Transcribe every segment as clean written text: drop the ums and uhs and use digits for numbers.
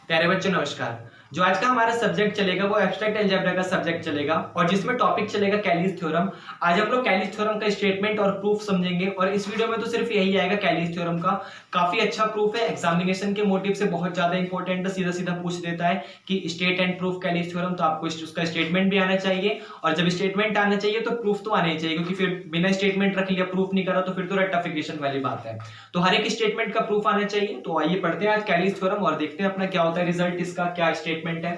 प्यारे बच्चों नमस्कार। जो आज का हमारा सब्जेक्ट चलेगा वो एब्स्ट्रैक्ट अलजेब्रा का सब्जेक्ट चलेगा और जिसमें टॉपिक चलेगा कैलीज थ्योरम। आज हम लोग कैलीज थ्योरम का स्टेटमेंट और प्रूफ समझेंगे और इस वीडियो में तो सिर्फ यही आएगा कैलीज थ्योरम का। काफी अच्छा प्रूफ है, एग्जामिनेशन के मोटिव से बहुत ज्यादा इंपॉर्टेंट है, सीधा सीधा पूछ देता है कि स्टेट एंड प्रूफ कैलीज थ्योरम, तो आपको उसका स्टेटमेंट भी आना चाहिए और जब स्टेटमेंट आना चाहिए तो प्रूफ तो आना ही चाहिए, क्योंकि फिर बिना स्टेटमेंट रख लिया प्रूफ नहीं करा तो फिर तो रेक्टिफिकेशन वाली बात है। तो हर एक स्टेटमेंट का प्रूफ आना चाहिए। तो आइए पढ़ते हैं आज कैलीज थ्योरम और देखते हैं अपना क्या होता है रिजल्ट, इसका क्या स्टेटमेंट है।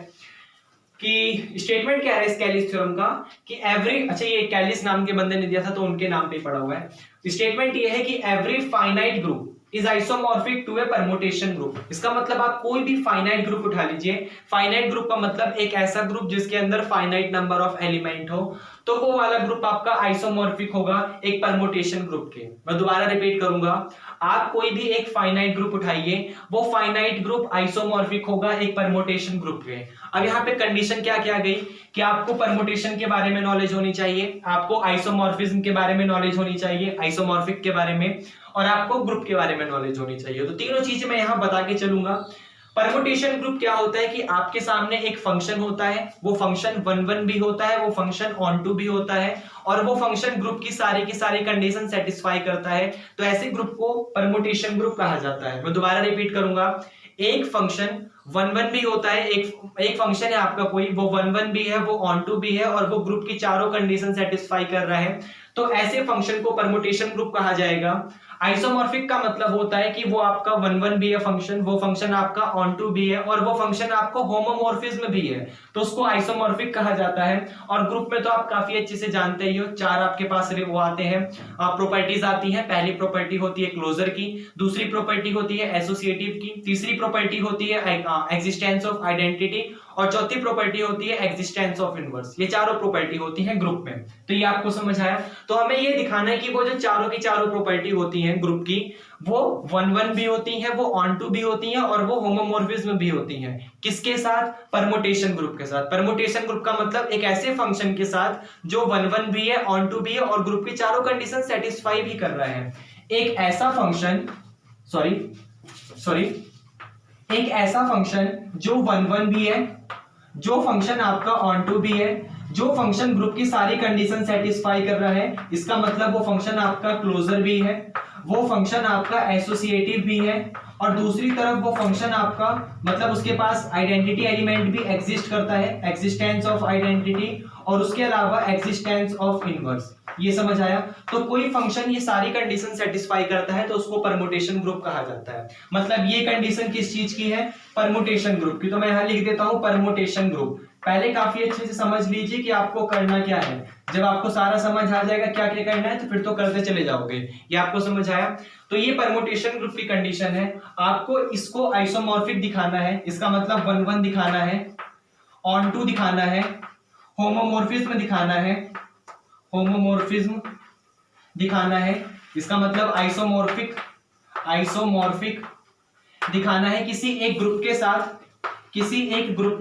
कि स्टेटमेंट क्या है इस कैलीज थ्योरम का कि एवरी, अच्छा ये कैलिस नाम के बंदे ने दिया था तो उनके नाम पे पड़ा हुआ है। स्टेटमेंट ये है कि every finite group is isomorphic to a permutation group. इसका मतलब आप कोई भी फाइनाइट ग्रुप उठा लीजिए। फाइनाइट ग्रुप का मतलब एक ऐसा ग्रुप जिसके अंदर फाइनाइट नंबर ऑफ एलिमेंट हो, तो वो वाला ग्रुप आपका आइसोमॉर्फिक होगा एक परमुटेशन ग्रुप के। मैं दोबारा रिपीट करूंगा, आप कोई भी एक फाइनाइट ग्रुप उठाइए, वो फाइनाइट ग्रुप आइसोमॉर्फिक होगा एक परमुटेशन ग्रुप के। अब यहाँ पे कंडीशन क्या क्या गई कि आपको परमुटेशन के बारे में नॉलेज होनी चाहिए, आपको आइसोमॉर्फिज्म के बारे में नॉलेज होनी चाहिए, आइसोमॉर्फिक के बारे में, और आपको ग्रुप के बारे में नॉलेज होनी चाहिए। तो तीनों चीजें मैं यहाँ बता के चलूंगा। परमुटेशन ग्रुप क्या होता है कि आपके सामने एक फंक्शन होता है, वो फंक्शन 1 1 भी होता है, वो फंक्शन ऑन टू भी होता है, और वो फंक्शन ग्रुप की सारी कंडीशन सेटिस्फाई करता है। तो ऐसे ग्रुप को परमुटेशन ग्रुप कहा जाता है। मैं दोबारा रिपीट करूंगा, एक फंक्शन 1 1 भी होता है, एक फंक्शन है आपका कोई, वो 1 1 भी है, वो ऑन टू भी है, और वो ग्रुप की चारों कंडीशन सेटिस्फाई कर रहा है, तो ऐसे फंक्शन को परमुटेशन ग्रुप कहा जाएगा। आइसोमॉर्फिक का मतलब होता है कि वो आपका 1 1 भी है फंक्शन, वो फंक्शन आपका ऑन टू भी है, और वो फंक्शन आपको होमोमॉर्फिज्म भी है, तो उसको आइसोमॉर्फिक कहा जाता है। और ग्रुप में तो आप काफी अच्छे से जानते ही हो, चार आपके पास वो आते हैं, प्रॉपर्टीज आती हैं। पहली प्रॉपर्टी होती है क्लोजर की, दूसरी प्रॉपर्टी होती है एसोसिएटिव की, तीसरी प्रॉपर्टी होती है एग्जिस्टेंस ऑफ आइडेंटिटी, और चौथी प्रॉपर्टी होती है एग्जिस्टेंस ऑफ इनवर्स। ये चारों प्रॉपर्टी होती हैं ग्रुप में। तो ये आपको समझ आया। तो हमें ये दिखाना है कि वो जो चारों की चारों प्रॉपर्टी होती हैं ग्रुप की, वो 1 1 भी होती हैं, वो ऑन टू भी होती हैं, और वो होमोमॉर्फिज्म भी होती हैं। किसके साथ? परमुटेशन ग्रुप के साथ। परमुटेशन ग्रुप का मतलब एक ऐसे फंक्शन के साथ जो 1 1 भी है, ऑन टू भी है, और ग्रुप की चारों कंडीशन सेटिस्फाई भी कर रहा है। एक ऐसा फंक्शन सॉरी एक ऐसा फंक्शन जो 1 1 भी है, जो फंक्शन आपका ऑन टू भी है, जो फंक्शन ग्रुप की सारी कंडीशन सेटिस्फाई कर रहा है, इसका मतलब वो फंक्शन आपका क्लोजर भी है, वो फंक्शन आपका एसोसिएटिव भी है, और दूसरी तरफ वो फंक्शन आपका मतलब उसके पास आइडेंटिटी एलिमेंट भी एग्जिस्ट करता है, एग्जिस्टेंस ऑफ आइडेंटिटी, और उसके अलावा एग्जिस्टेंस ऑफ इनवर्स। ये समझ आया। तो कोई फंक्शन ये सारी कंडीशन सेटिस्फाई करता है तो उसको परमुटेशन ग्रुप कहा जाता है। मतलब ये कंडीशन किस चीज की है? परमुटेशन ग्रुप की। तो मैं यहां लिख देता हूं परमुटेशन ग्रुप। पहले काफी अच्छे से समझ लीजिए कि आपको करना क्या है। जब आपको सारा समझ आ जाएगा क्या क्या करना है तो फिर तो करते चले जाओगे। ये आपको समझ आया। तो ये परमुटेशन ग्रुप की कंडीशन है। आपको इसको आइसोमॉर्फिक दिखाना है, इसका मतलब 1 1 दिखाना है, ऑन टू दिखाना है, होमोमॉर्फिज्म दिखाना है, होमोमॉर्फिज्म दिखाना है, इसका मतलब आइसोमॉर्फिक दिखाना है किसी एक ग्रुप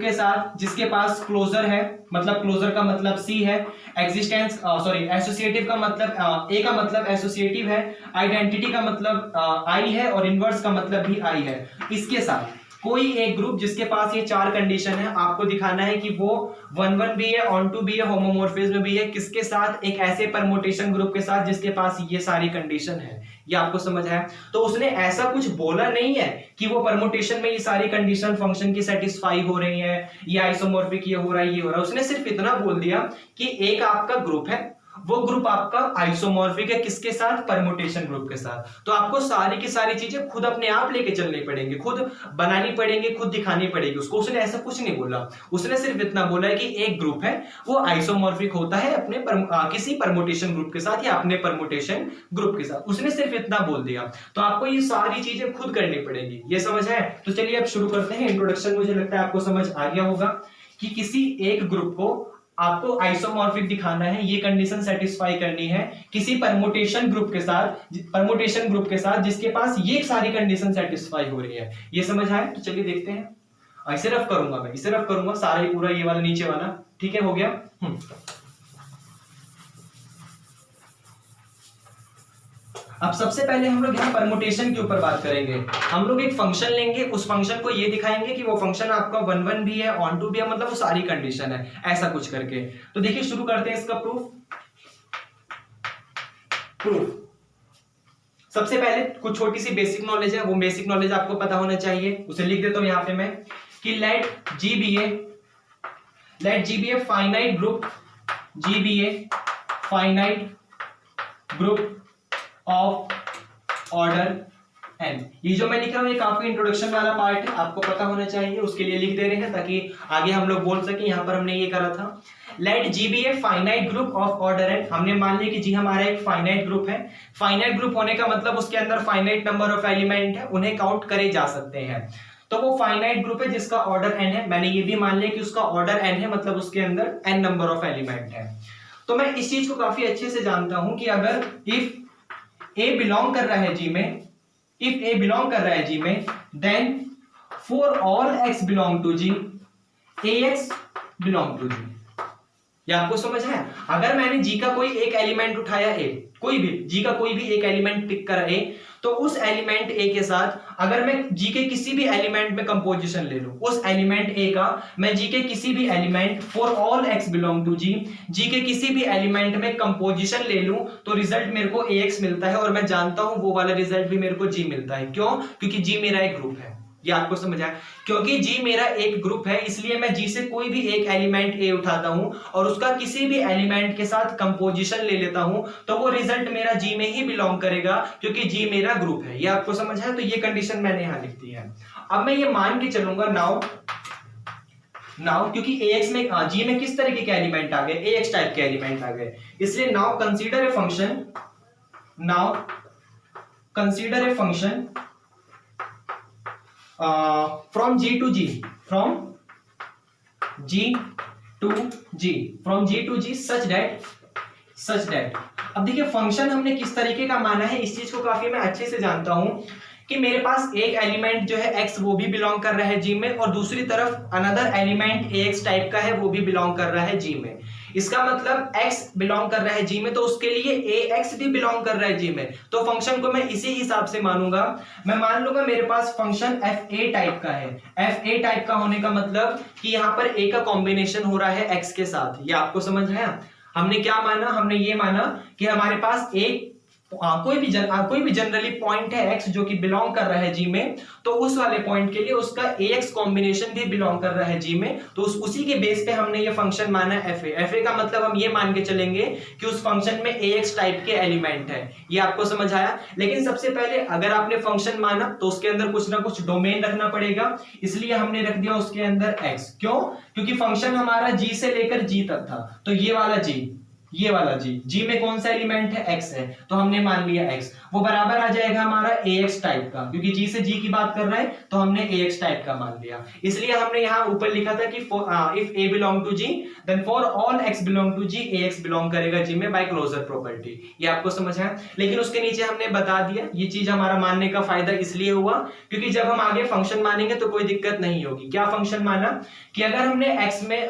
के साथ जिसके पास क्लोजर है, मतलब क्लोजर का मतलब सी है, एसोसिएटिव का मतलब ए का मतलब एसोसिएटिव है, आइडेंटिटी का मतलब आई है, और इनवर्स का मतलब भी आई है। इसके साथ कोई एक ग्रुप जिसके पास ये चार कंडीशन है, आपको दिखाना है कि वो 1 1 भी है, ऑन टू भी है, होमोमॉर्फिज्म भी है, किसके साथ? एक ऐसे परमुटेशन ग्रुप के साथ जिसके पास ये सारी कंडीशन है। ये आपको समझ आया। तो उसने ऐसा कुछ बोला नहीं है कि वो परमुटेशन में ये सारी कंडीशन फंक्शन की सेटिस्फाई हो रही है, ये आइसोमॉर्फिक ये हो रहा है, ये हो रहा है। उसने सिर्फ इतना बोल दिया कि एक आपका ग्रुप है, वो ग्रुप आपका आइसोमॉर्फिक है, किसके साथ? परमुटेशन ग्रुप के साथ। तो आपको सारी की सारी चीजें खुद अपने आप लेके चलनी पड़ेंगी, खुद बनानी पड़ेंगी, खुद दिखानी पड़ेगी उसको। उसने ऐसा कुछ नहीं बोला। उसने सिर्फ इतना बोला है कि एक ग्रुप है वो आइसोमॉर्फिक होता है अपने किसी परमुटेशन ग्रुप के साथ या अपने परमुटेशन ग्रुप के साथ। उसने सिर्फ इतना बोल दिया। तो आपको ये सारी चीजें खुद करनी पड़ेगी। ये समझ है? तो चलिए अब शुरू करते हैं। इंट्रोडक्शन मुझे लगता है आपको समझ आ गया होगा कि किसी एक ग्रुप को आपको आइसोमॉर्फिक दिखाना है, ये कंडीशन सेटिस्फाई करनी है किसी परमुटेशन ग्रुप के साथ जिसके पास ये सारी कंडीशन सेटिस्फाई हो रही है। ये समझ आए? तो चलिए देखते हैं। इसे रफ करूंगा सारा ही पूरा, ये वाला नीचे वाला। ठीक है, हो गया। अब सबसे पहले हम लोग यहाँ परमुटेशन के ऊपर बात करेंगे। हम लोग एक फंक्शन लेंगे, उस फंक्शन को ये दिखाएंगे कि वो फंक्शन आपका 1 1 भी है, ऑन टू भी है, मतलब वो सारी कंडीशन है, ऐसा कुछ करके। तो देखिए शुरू करते हैं इसका प्रूफ। सबसे पहले कुछ छोटी सी बेसिक नॉलेज है, वो बेसिक नॉलेज आपको पता होना चाहिए, उसे लिख देता हूं यहां पे मैं कि let G be a finite group, G be a finite group of order n. ये जो मैं लिख रहा हूं ये काफी इंट्रोडक्शन वाला पार्ट है, आपको पता होना चाहिए, उसके लिए लिख दे रहे हैं ताकि आगे हम लोग बोल सके। यहां पर हमने ये करा था, let G be a finite group of order n. हमने मान लिया कि जी हमारा एक फाइनाइट ग्रुप है। फाइनाइट ग्रुप होने का मतलब उसके अंदर फाइनाइट नंबर ऑफ एलिमेंट है, उन्हें काउंट करे जा सकते हैं। तो वो फाइनाइट ग्रुप है जिसका ऑर्डर एन है। मैंने ये भी मान लिया कि उसका ऑर्डर एन है, मतलब उसके अंदर एन नंबर ऑफ एलिमेंट है। तो मैं इस चीज को काफी अच्छे से जानता हूं कि अगर इफ ए बिलोंग कर रहा है जी में, इफ ए बिलोंग कर रहा है जी में, then for all x belong to G, a x belong to G. ये आपको समझ है? अगर मैंने जी का कोई एक एलिमेंट उठाया ए, कोई भी जी का कोई भी एक एलिमेंट पिक करा ए, तो उस एलिमेंट ए के साथ अगर मैं जी के किसी भी एलिमेंट में कंपोजिशन ले लूं, उस एलिमेंट ए का मैं जी के किसी भी element for all x belong to G, G के किसी भी एलिमेंट में कंपोजिशन ले लूं, तो रिजल्ट मेरे को ए एक्स मिलता है। और मैं जानता हूं वो वाला रिजल्ट भी मेरे को जी मिलता है। क्यों? क्योंकि जी मेरा एक ग्रुप है। ये आपको समझ आया? क्योंकि जी मेरा एक ग्रुप है, इसलिए मैं जी से कोई भी एक एलिमेंट ए उठाता हूं और उसका किसी भी एलिमेंट के साथ कंपोजिशन ले लेता हूं, तो वो रिजल्ट मेरा जी में ही बिलोंग करेगा, क्योंकि जी मेरा ग्रुप है। ये आपको समझ आया? तो ये कंडीशन मैंने यहां लिख दी है। अब मैं ये मान के चलूंगा नाउ क्योंकि AX में जी में किस तरीके के एलिमेंट आ गए? AX टाइप के एलिमेंट आ गए, इसलिए now consider a function from G to G such that अब देखिए फंक्शन हमने किस तरीके का माना है, इस चीज को काफी मैं अच्छे से जानता हूं कि मेरे पास एक एलिमेंट जो है x वो भी बिलोंग कर रहा है जी में, और दूसरी तरफ अनदर एलिमेंट AX टाइप का है वो भी बिलोंग कर रहा है जी में। इसका मतलब x बिलोंग कर रहा है जी में, तो उसके लिए AX भी बिलोंग कर रहा है जी में। तो फंक्शन को मैं इसी हिसाब से मानूंगा। मैं मान लूंगा मेरे पास फंक्शन FA टाइप का है। FA टाइप का होने का मतलब कि यहाँ पर A का कॉम्बिनेशन हो रहा है x के साथ। ये आपको समझ आया? हमने क्या माना? हमने ये माना कि हमारे पास एक कोई भी जनरली पॉइंट है x जो कि बिलोंग कर रहा है जी में, तो उस वाले पॉइंट के लिए उसका AX कॉम्बिनेशन भी बिलोंग कर रहा है जी में, तो उसी के बेस पे हमने ये फंक्शन माना FA का मतलब हम ये मान के चलेंगे कि उस फंक्शन में AX टाइप के एलिमेंट है। ये आपको समझ आया? लेकिन सबसे पहले अगर आपने फंक्शन माना तो उसके अंदर कुछ ना कुछ डोमेन रखना पड़ेगा, इसलिए हमने रख दिया उसके अंदर x। क्यों? क्योंकि फंक्शन हमारा g से लेकर g तक था, तो ये वाला जी में कौन सा एलिमेंट है? x है, तो हमने मान लिया x। वो बराबर आ जाएगा हमारा AX टाइप का, क्योंकि जी से जी की बात कर रहा है तो हमने AX टाइप का मान लिया। इसलिए हमने यहाँ ऊपर लिखा था कि if A belong to G then for all x belong to G AX belong करेगा जी में बाय क्लोजर प्रॉपर्टी। ये आपको समझ आया? लेकिन उसके नीचे हमने बता दिया, ये चीज हमारा मानने का फायदा इसलिए हुआ क्योंकि जब हम आगे फंक्शन मानेंगे तो कोई दिक्कत नहीं होगी। क्या फंक्शन माना कि अगर हमने x में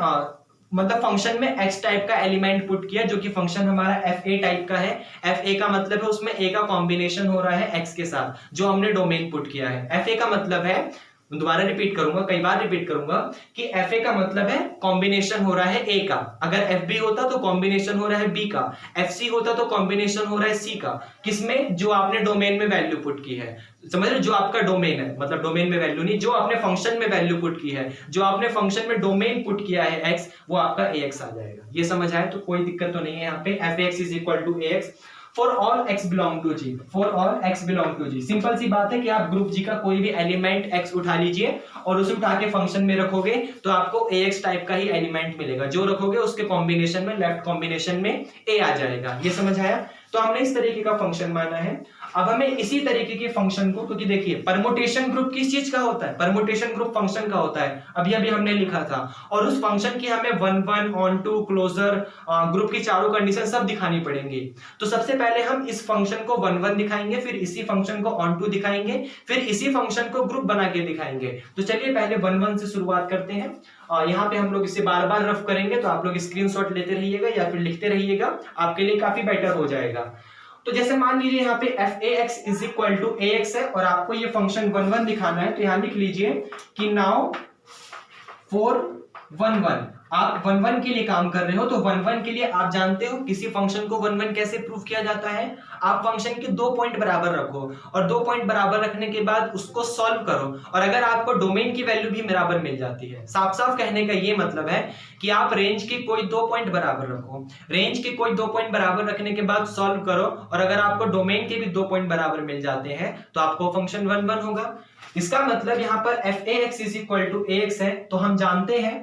मतलब फंक्शन में x टाइप का एलिमेंट पुट किया, जो कि फंक्शन हमारा FA टाइप का है। FA का मतलब है उसमें A का कॉम्बिनेशन हो रहा है x के साथ, जो हमने डोमेन पुट किया है। FA का मतलब है, दोबारा रिपीट करूंगा, कई बार रिपीट करूंगा कि FA का मतलब है कॉम्बिनेशन हो रहा है A का। अगर FB होता तो कॉम्बिनेशन हो रहा है B का, FC होता तो कॉम्बिनेशन हो रहा है C का। किसमें? जो आपने डोमेन में वैल्यू पुट की है। समझ रहे? जो आपका डोमेन है, मतलब डोमेन में वैल्यू नहीं, जो आपने फंक्शन में वैल्यू पुट की है, जो आपने फंक्शन में डोमेन पुट किया है x, वो आपका AX आ जाएगा। ये समझ आए? तो कोई दिक्कत तो नहीं है यहाँ पे। FAX is equal to AX for all x belong to G, for all x belong to G. Simple सी बात है कि आप ग्रुप जी का कोई भी एलिमेंट x उठा लीजिए और उसे उठा के फंक्शन में रखोगे तो आपको AX टाइप का ही एलिमेंट मिलेगा। जो रखोगे उसके कॉम्बिनेशन में, लेफ्ट कॉम्बिनेशन में A आ जाएगा। ये समझ आया? तो हमने इस तरीके का फंक्शन माना है। अब हमें इसी तरीके के फंक्शन को, क्योंकि देखिए परमुटेशन ग्रुप किस चीज का होता है? परमुटेशन ग्रुप फंक्शन का होता है, अभी हमने लिखा था। और उस फंक्शन की हमें 1 1 ऑन टू क्लोजर ग्रुप की चारों कंडीशन सब दिखानी पड़ेंगी। तो सबसे पहले हम इस फंक्शन को 1 1 दिखाएंगे, फिर इसी फंक्शन को ऑन टू दिखाएंगे, फिर इसी फंक्शन को ग्रुप बना के दिखाएंगे। तो चलिए पहले 1 1 से शुरुआत करते हैं। यहाँ पे हम लोग इसे बार बार रफ करेंगे, तो आप लोग स्क्रीनशॉट लेते रहिएगा या फिर लिखते रहिएगा, आपके लिए काफी बेटर हो जाएगा। तो जैसे मान लीजिए यहाँ पे f a x is equal to a x है और आपको ये फंक्शन 1 1 दिखाना है, तो यहां लिख लीजिए कि नाउ फॉर 1 1 आप 1 1 के लिए काम कर रहे हो, तो 1 1 के लिए आप जानते हो किसी फंक्शन को 1 1 कैसे प्रूफ किया जाता है। आप फंक्शन के 2 पॉइंट बराबर रखो और 2 पॉइंट बराबर रखने के बाद उसको सॉल्व करो, और अगर आपको डोमेन की वैल्यू भी बराबर मिल जाती है। साफ साफ कहने का ये मतलब है कि आप रेंज के कोई 2 पॉइंट बराबर रखो, रेंज के कोई 2 पॉइंट बराबर रखने के बाद सॉल्व करो, और अगर आपको डोमेन के भी 2 पॉइंट बराबर मिल जाते हैं तो आपको फंक्शन 1 1 होगा। इसका मतलब यहाँ पर f a x is equal to a x है, तो हम जानते हैं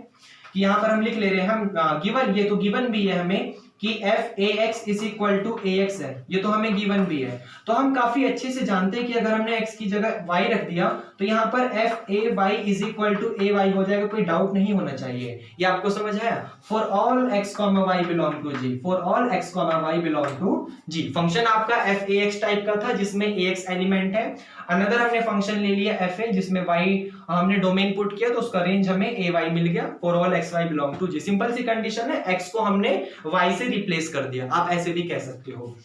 कि यहां पर हम लिख ले रहे हैं, हम गिवन, ये तो गिवन भी है हमें कि f a x is equal to a x है, ये तो हमें गिवन भी है। तो हम काफी अच्छे से जानते हैं कि अगर हमने x की जगह y रख दिया तो यहाँ पर f a y is equal to a y हो जाएगा, कोई डाउट नहीं होना चाहिए। ये आपको समझ आया? For all x comma y belong to G, for all x comma y belong to G. Function आपका एफ ए एक्स टाइप का था जिसमें ए एक्स एलिमेंट है। अनदर हमने फंक्शन ले लिया एफ ए जिसमें y हमने डोमेन पुट किया तो उसका रेंज हमें ए वाई मिल गया। For all x y belong to G, simple सी कंडीशन है, x को हमने y से रिप्लेस कर दिया, आप ऐसे भी कह सकते हो।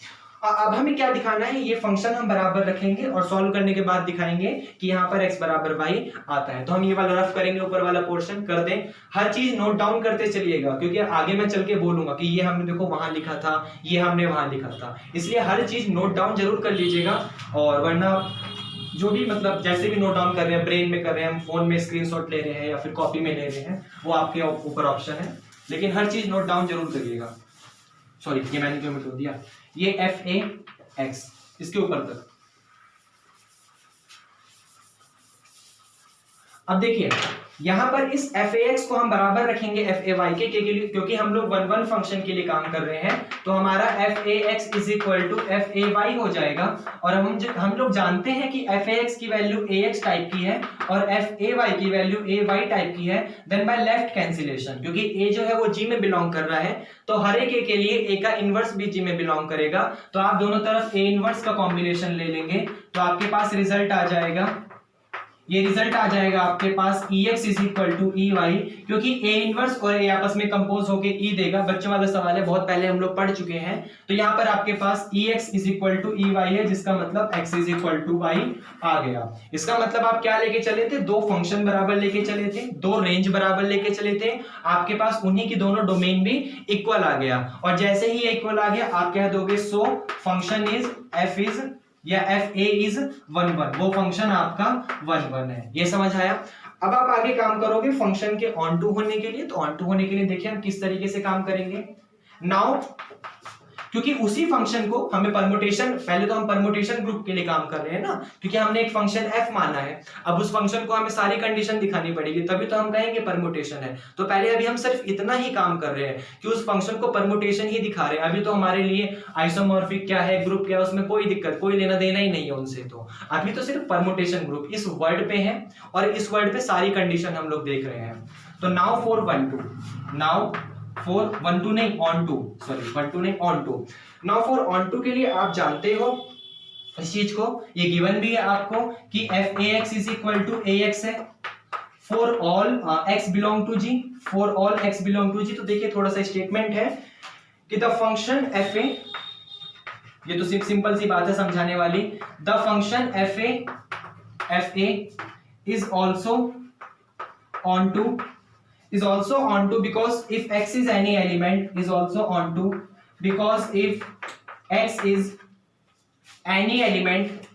अब हमें क्या दिखाना है, ये फंक्शन हम बराबर रखेंगे और सॉल्व करने के बाद दिखाएंगे कि यहाँ पर x बराबर y आता है। तो हम ये वाला रफ करेंगे, ऊपर वाला पोर्शन कर दें। हर चीज नोट डाउन करते चलिएगा क्योंकि आगे मैं चल के बोलूंगा कि ये हमने देखो वहां लिखा था, ये हमने वहां लिखा था, इसलिए हर चीज नोट डाउन जरूर कर लीजिएगा। और वरना जो भी मतलब जैसे भी नोट डाउन कर रहे हैं, ब्रेन में कर रहे हैं, हम फोन में स्क्रीनशॉट ले रहे हैं या फिर कॉपी में ले रहे हैं, वो आपके ऊपर ऑप्शन है, लेकिन हर चीज नोट डाउन जरूर करिएगा। सॉरी, ये मैंने क्यों मिटा दिया, ये एफ ए एक्स इसके ऊपर तक। अब देखिए यहां पर इस एफ ए एक्स को हम बराबर रखेंगे एफ ए वाई के लिए, क्योंकि हम लोग 1 1 फंक्शन के लिए काम कर रहे हैं, तो हमारा f a x is equal to f a y हो जाएगा। और हम लोग जानते हैं कि एफ ए एक्स की वैल्यू ए एक्स टाइप की है और एफ ए वाई की वैल्यू ए वाई टाइप की है। देन बाय लेफ्ट कैंसिलेशन, क्योंकि ए जो है वो जी में बिलोंग कर रहा है, तो हर एक के लिए ए का इनवर्स भी जी में बिलोंग करेगा, तो आप दोनों तरफ ए इनवर्स का कॉम्बिनेशन ले लेंगे तो आपके पास रिजल्ट आ जाएगा, ये रिजल्ट आ जाएगा आपके पास ex is equal to e y, क्योंकि ए इनवर्स और ए आपस में कंपोज होके ई देगा। बच्चों वाला सवाल है, बहुत पहले हम लोग पढ़ चुके हैं। तो यहाँ पर आपके पास ex is equal to e y है, जिसका मतलब x is equal to y आ गया। इसका मतलब आप क्या लेके चले थे, 2 फंक्शन बराबर लेके चले थे, 2 रेंज बराबर लेके चले थे, आपके पास उन्हीं की दोनों डोमेन भी इक्वल आ गया। और जैसे ही इक्वल आ गया आप कह दोगे so function is f is या एफ ए इज 1 1, वो फंक्शन आपका 1 1 है। ये समझ आया? अब आप आगे काम करोगे फंक्शन के ऑन टू होने के लिए, तो ऑन टू होने के लिए देखिए हम किस तरीके से काम करेंगे। नाउ क्योंकि उसी फंक्शन को हमें परमुटेशन, पहले तो हम परमुटेशन ग्रुप के लिए काम कर रहे हैं ना, क्योंकि हमने एक फंक्शन f माना है, अब उस फंक्शन को हमें सारी कंडीशन दिखानी पड़ेगी, तभी तो हम कहेंगे परमुटेशन है। तो पहले अभी हम सिर्फ इतना ही काम कर रहे हैं कि उस फंक्शन को परमुटेशन ही दिखा रहे हैं। अभी तो हमारे लिए आइसोमॉर्फिक क्या है, ग्रुप क्या है, उसमें कोई दिक्कत, कोई लेना देना ही नहीं है उनसे। तो अभी तो सिर्फ परमुटेशन ग्रुप इस वर्ड पे है और इस वर्ड पे सारी कंडीशन हम लोग देख रहे हैं। तो नाउ फॉर 1 2, नाउ फॉर 1 2 नहीं ऑन टू, सॉरी 1 2 नहीं onto. Now for onto के लिए आप जानते हो इस चीज को, ये गिवन भी है आपको कि f a x is equal to a x है for all x belong to G, for all x belong to G. तो देखिए थोड़ा सा स्टेटमेंट है कि द फंक्शन एफ ए, ये तो सिंपल सी बात है समझाने वाली, the function F a is also onto, is also onto because if x is any element is also onto, because if x is any element,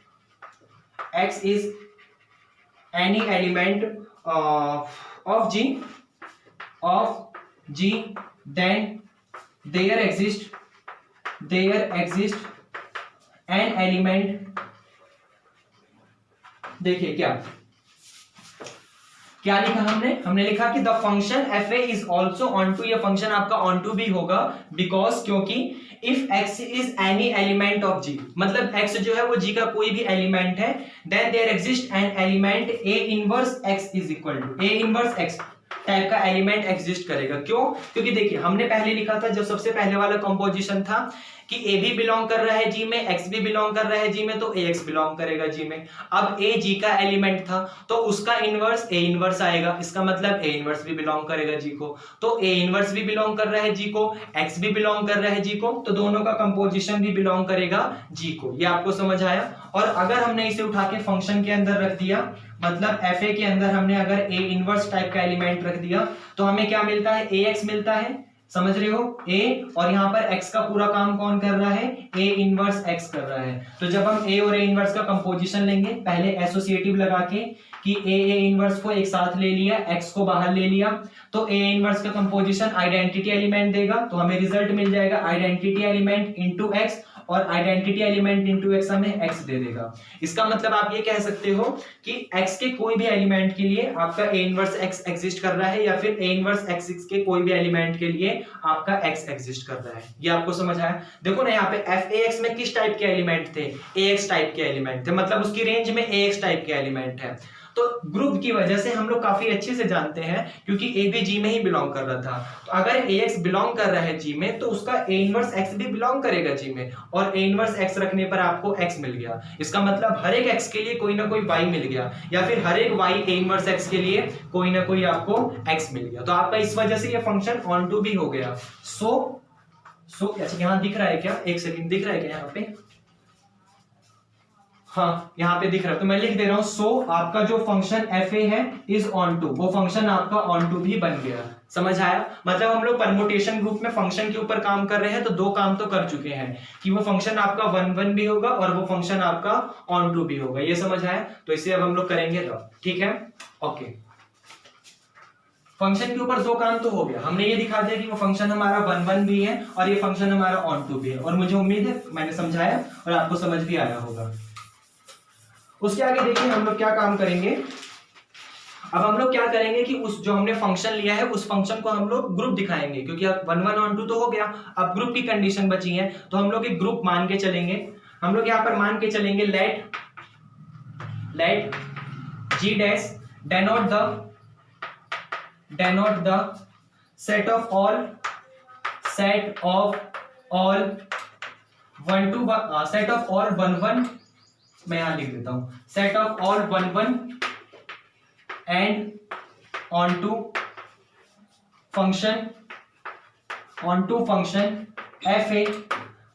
x is any element of G, then there exist an element। देखिए क्या लिखा हमने लिखा कि the function F a is also onto, ये function आपका onto भी होगा बिकॉज, क्योंकि if x is any element of g, मतलब x जो है वो g का कोई भी एलिमेंट है, then there exist an element a inverse x is equal to, a inverse x टाइप का एलिमेंट एग्जिस्ट करेगा। क्यों? क्योंकि देखिए हमने पहले लिखा था, जब सबसे पहले वाला कंपोजिशन था कि ए भी बिलोंग कर रहा है जी में, एक्स भी बिलोंग कर रहा है जी में, तो ए एक्स बिलोंग करेगा जी में। अब ए जी का एलिमेंट था तो उसका इनवर्स ए इनवर्स आएगा, इसका मतलब ए इनवर्स भी बिलोंग करेगा जी को। तो ए इनवर्स भी बिलोंग कर रहा है जी को, एक्स भी बिलोंग कर रहा है जी को, तो दोनों का कंपोजिशन भी बिलोंग करेगा जी को। ये आपको समझ आया। और अगर हमने इसे उठा के फंक्शन के अंदर रख दिया, मतलब एफ ए के अंदर हमने अगर ए इनवर्स टाइप का एलिमेंट रख दिया, तो हमें क्या मिलता है, ए एक्स मिलता है, समझ रहे हो, ए, और यहाँ पर x का पूरा काम कौन कर रहा है, a इनवर्स x कर रहा है। तो जब हम a और a इनवर्स का कंपोजिशन लेंगे, पहले एसोसिएटिव लगा के कि a इनवर्स को एक साथ ले लिया, x को बाहर ले लिया, तो a इनवर्स का कंपोजिशन आइडेंटिटी एलिमेंट देगा, तो हमें रिजल्ट मिल जाएगा आइडेंटिटी एलिमेंट इनटू x, और आइडेंटिटी एलिमेंट इनटू x हमें x दे देगा। इसका मतलब आप ये कह सकते हो कि x के कोई भी एलिमेंट के लिए आपका a इनवर्स x एग्जिस्ट कर रहा है, या फिर a इनवर्स x के कोई भी एलिमेंट के लिए आपका x एग्जिस्ट कर रहा है। ये आपको समझ आया। देखो ना यहाँ पे f(ax) में किस टाइप के एलिमेंट थे, ax टाइप के एलिमेंट थे, मतलब उसकी रेंज में ax टाइप के एलिमेंट है। तो ग्रुप की वजह से हम लोग काफी अच्छे से जानते हैं, क्योंकि a भी जी में ही बिलोंग कर रहा था। तो अगर ax बिलोंग कर रहा है जी में, तो उसका a इनवर्स x भी बिलोंग करेगा जी में, और a इनवर्स x रखने पर आपको x मिल गया। इसका मतलब हर एक x के लिए कोई ना कोई y मिल गया, या फिर हर एक y a इनवर्स x के लिए कोई ना कोई आपको x मिल गया। तो आपका इस वजह से ये फंक्शन ऑन टू भी हो गया। सो अच्छा, यहाँ दिख रहा है क्या, एक सेकंड, दिख रहा है क्या यहाँ पे, हाँ यहाँ पे दिख रहा है, तो मैं लिख दे रहा हूं। सो आपका जो फंक्शन एफ ए है इज ऑन टू, वो फंक्शन आपका ऑन टू भी बन गया। समझ आया। मतलब हम लोग परमुटेशन ग्रुप में फंक्शन के ऊपर काम कर रहे हैं, तो दो काम तो कर चुके हैं कि वो फंक्शन आपका 1 1 भी होगा और वो फंक्शन आपका ऑन टू भी होगा। ये समझ आया। तो इसे अब हम लोग करेंगे तो ठीक है, ओके। फंक्शन के ऊपर दो काम तो हो गया, हमने ये दिखा दिया कि वो फंक्शन हमारा 1 1 भी है और ये फंक्शन हमारा ऑन टू भी है, और मुझे उम्मीद है मैंने समझाया और आपको समझ भी आया होगा। उसके आगे देखिए हम लोग क्या काम करेंगे। अब हम लोग क्या करेंगे कि उस जो हमने फंक्शन लिया है उस फंक्शन को हम लोग ग्रुप दिखाएंगे, क्योंकि अब 1 1 ऑन टू तो हो गया, अब ग्रुप की कंडीशन बची है, तो हम लोग एक ग्रुप मान के चलेंगे। हम लोग यहाँ पर मान के चलेंगे let g dash denote the set of all 1 1, मैं यहां लिख देता हूं, set of all 1 1 and onto function F A.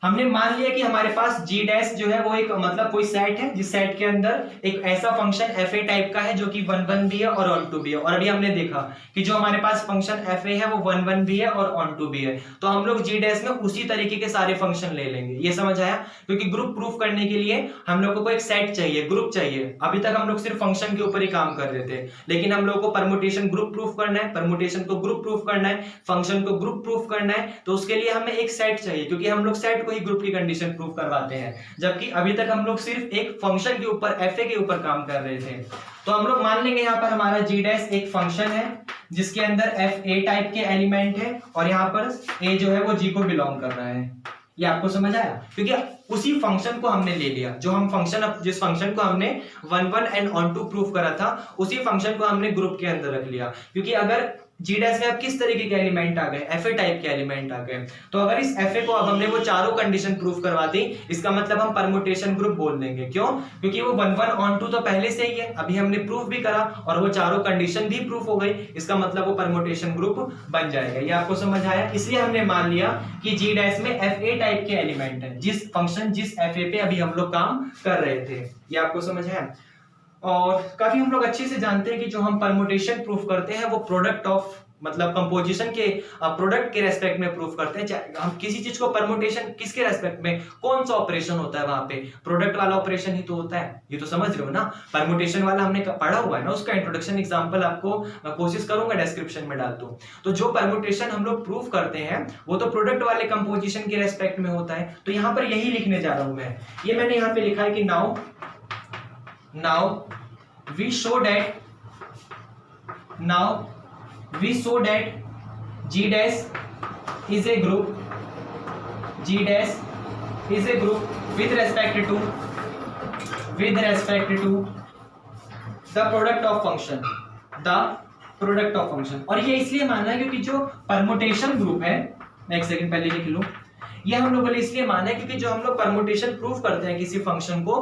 हमने मान लिया कि हमारे पास g डैश जो है वो एक मतलब कोई सेट है, जिस सेट के अंदर एक ऐसा फंक्शन एफ ए टाइप का है जो कि 1 1 भी है और ऑन टू भी है। और अभी हमने देखा कि जो हमारे पास फंक्शन एफ ए है वो 1 1 भी है और ऑन टू भी है, तो हम लोग g डैश में उसी तरीके के सारे फंक्शन ले लेंगे। ये समझ आया। क्योंकि ग्रुप प्रूफ करने के लिए हम लोगों को एक सेट चाहिए, ग्रुप चाहिए। अभी तक हम लोग सिर्फ फंक्शन के ऊपर ही काम कर रहे थे, लेकिन हम लोग को परमुटेशन ग्रुप प्रूफ करना है, परमुटेशन को ग्रुप प्रूफ करना है, फंक्शन को ग्रुप प्रूफ करना है, तो उसके लिए हमें एक सेट चाहिए, क्योंकि हम लोग सेट को ही ग्रुप की कंडीशन प्रूफ करवाते हैं, जबकि अभी तक हम लोग सिर्फ एक फंक्शन के ऊपर एफ ए के ऊपर काम कर रहे थे। तो हम लोग मान लेंगे यहाँ पर हमारा g डैश एक फंक्शन है जिसके अंदर एफ ए टाइप के एलिमेंट है, और यहाँ पर a जो है वो g को बिलोंग कर रहा है। ये आपको समझ आया। क्योंकि उसी फंक्शन को हमने ले लिया, जो हम फंक्शन जिस फंक्शन को हमने 1 1 एंड ऑन टू प्रूफ करा था, उसी फंक्शन को हमने ग्रुप के अंदर रख लिया। क्योंकि अगर g डैश में अब किस तरीके के एलिमेंट आ गए, एफ ए टाइप के एलिमेंट आ गए, तो अगर इस एफ ए को अब हमने वो चारों कंडीशन प्रूफ करवा दी, इसका मतलब हम परमुटेशन ग्रुप बोल देंगे। क्यों? क्योंकि वो 1 1 ऑन टू तो पहले से ही है, अभी हमने प्रूफ भी करा और वो चारों कंडीशन भी प्रूफ हो गई, इसका मतलब वो परमुटेशन ग्रुप बन जाएगा। ये आपको समझ आया। इसलिए हमने मान लिया कि g डैश में एफ ए टाइप के एलिमेंट है, जिस फंक्शन जिस एफ ए पे अभी हम लोग काम कर रहे थे। ये आपको समझ है। और काफी हम लोग अच्छे से जानते हैं कि जो हम परमुटेशन प्रूफ करते हैं वो प्रोडक्ट ऑफ मतलब कंपोजिशन के प्रोडक्ट के रेस्पेक्ट में प्रूफ करते हैं। हम किसी चीज को परमुटेशन किसके रेस्पेक्ट में, कौन सा ऑपरेशन होता है, वहां पे प्रोडक्ट वाला ऑपरेशन ही तो होता है। ये तो समझ रहे हो ना, परमुटेशन वाला हमने पढ़ा हुआ है ना, उसका इंट्रोडक्शन एग्जांपल आपको कोशिश करूंगा डिस्क्रिप्शन में डाल दूं। तो जो परमुटेशन हम लोग प्रूफ करते हैं वो तो प्रोडक्ट वाले कंपोजिशन के रेस्पेक्ट में होता है। तो यहाँ पर यही लिखने जा रहा हूं मैं। ये मैंने यहाँ पे लिखा है कि now we show that g dash is a group with respect to the product of function। और ये इसलिए मानना है क्योंकि जो परमुटेशन ग्रुप है, मैं एक सेकंड पहले लिख लूं, ये हम लोगों ने इसलिए माना है क्योंकि जो हम लोग परमुटेशन प्रूफ करते हैं किसी फंक्शन को,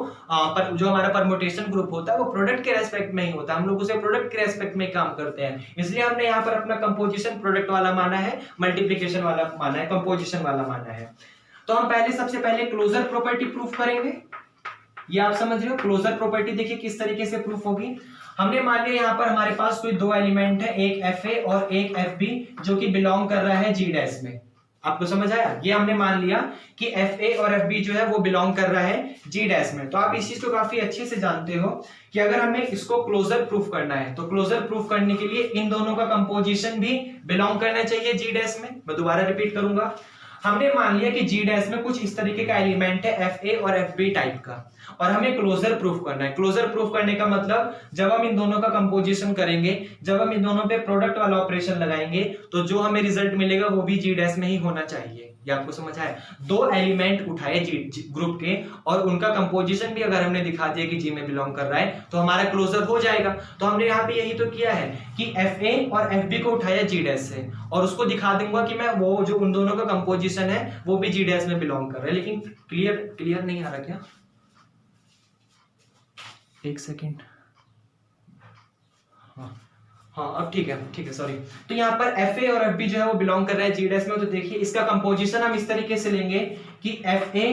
जो हमारा परमुटेशन ग्रुप होता है वो प्रोडक्ट के रेस्पेक्ट में ही होता है, हम लोग उसे प्रोडक्ट के रेस्पेक्ट में काम करते हैं, इसलिए हमने यहाँ पर अपना कंपोजिशन प्रोडक्ट वाला माना है, मल्टीप्लीकेशन वाला माना है, कंपोजिशन वाला माना है। तो हम सबसे पहले क्लोजर प्रॉपर्टी प्रूफ करेंगे। ये आप समझ रहे हो, क्लोजर प्रॉपर्टी देखिए किस तरीके से प्रूफ होगी। हमने मान लिया यहाँ पर हमारे पास कोई दो एलिमेंट है, एक FA और एक FB, जो कि बिलोंग कर रहा है G डैश में। आपको समझ आया? ये हमने मान लिया कि FA और FB जो है वो बिलोंग कर रहा है G डैश में। तो आप इस चीज को काफी अच्छे से जानते हो कि अगर हमें इसको क्लोजर प्रूफ करना है तो क्लोजर प्रूफ करने के लिए इन दोनों का कंपोजिशन भी बिलोंग करना चाहिए G डैश में। मैं दोबारा रिपीट करूंगा, हमने मान लिया कि G डैश में कुछ इस तरीके का एलिमेंट है FA और FB टाइप का, और हमें क्लोजर प्रूफ करना है। क्लोजर प्रूफ करने का मतलब जब हम इन दोनों का कंपोजिशन करेंगे, जब हम इन दोनों पे प्रोडक्ट वाला ऑपरेशन लगाएंगे, तो जो हमें रिजल्ट मिलेगा वो भी G डैश में ही होना चाहिए। ये आपको समझ आया? दो एलिमेंट उठाए ग्रुप के और उनका कंपोजिशन भी अगर हमने दिखा दिया कि G में बिलोंग कर रहा है तो हमारा क्लोजर हो जाएगा। तो हमने यहाँ पे यही तो किया है कि FA और FB को उठाया G डैश से, और उसको दिखा दूंगा कि मैं वो जो उन दोनों का कंपोजिशन है वो भी G डैश में बिलोंग कर रहा है। लेकिन क्लियर नहीं आ रहा क्या? एक सेकेंड, हाँ अब ठीक है सॉरी। तो यहाँ पर FA और FB जो है वो बिलोंग कर रहा है G डैश में। तो देखिए इसका कंपोजिशन हम इस तरीके से लेंगे कि FA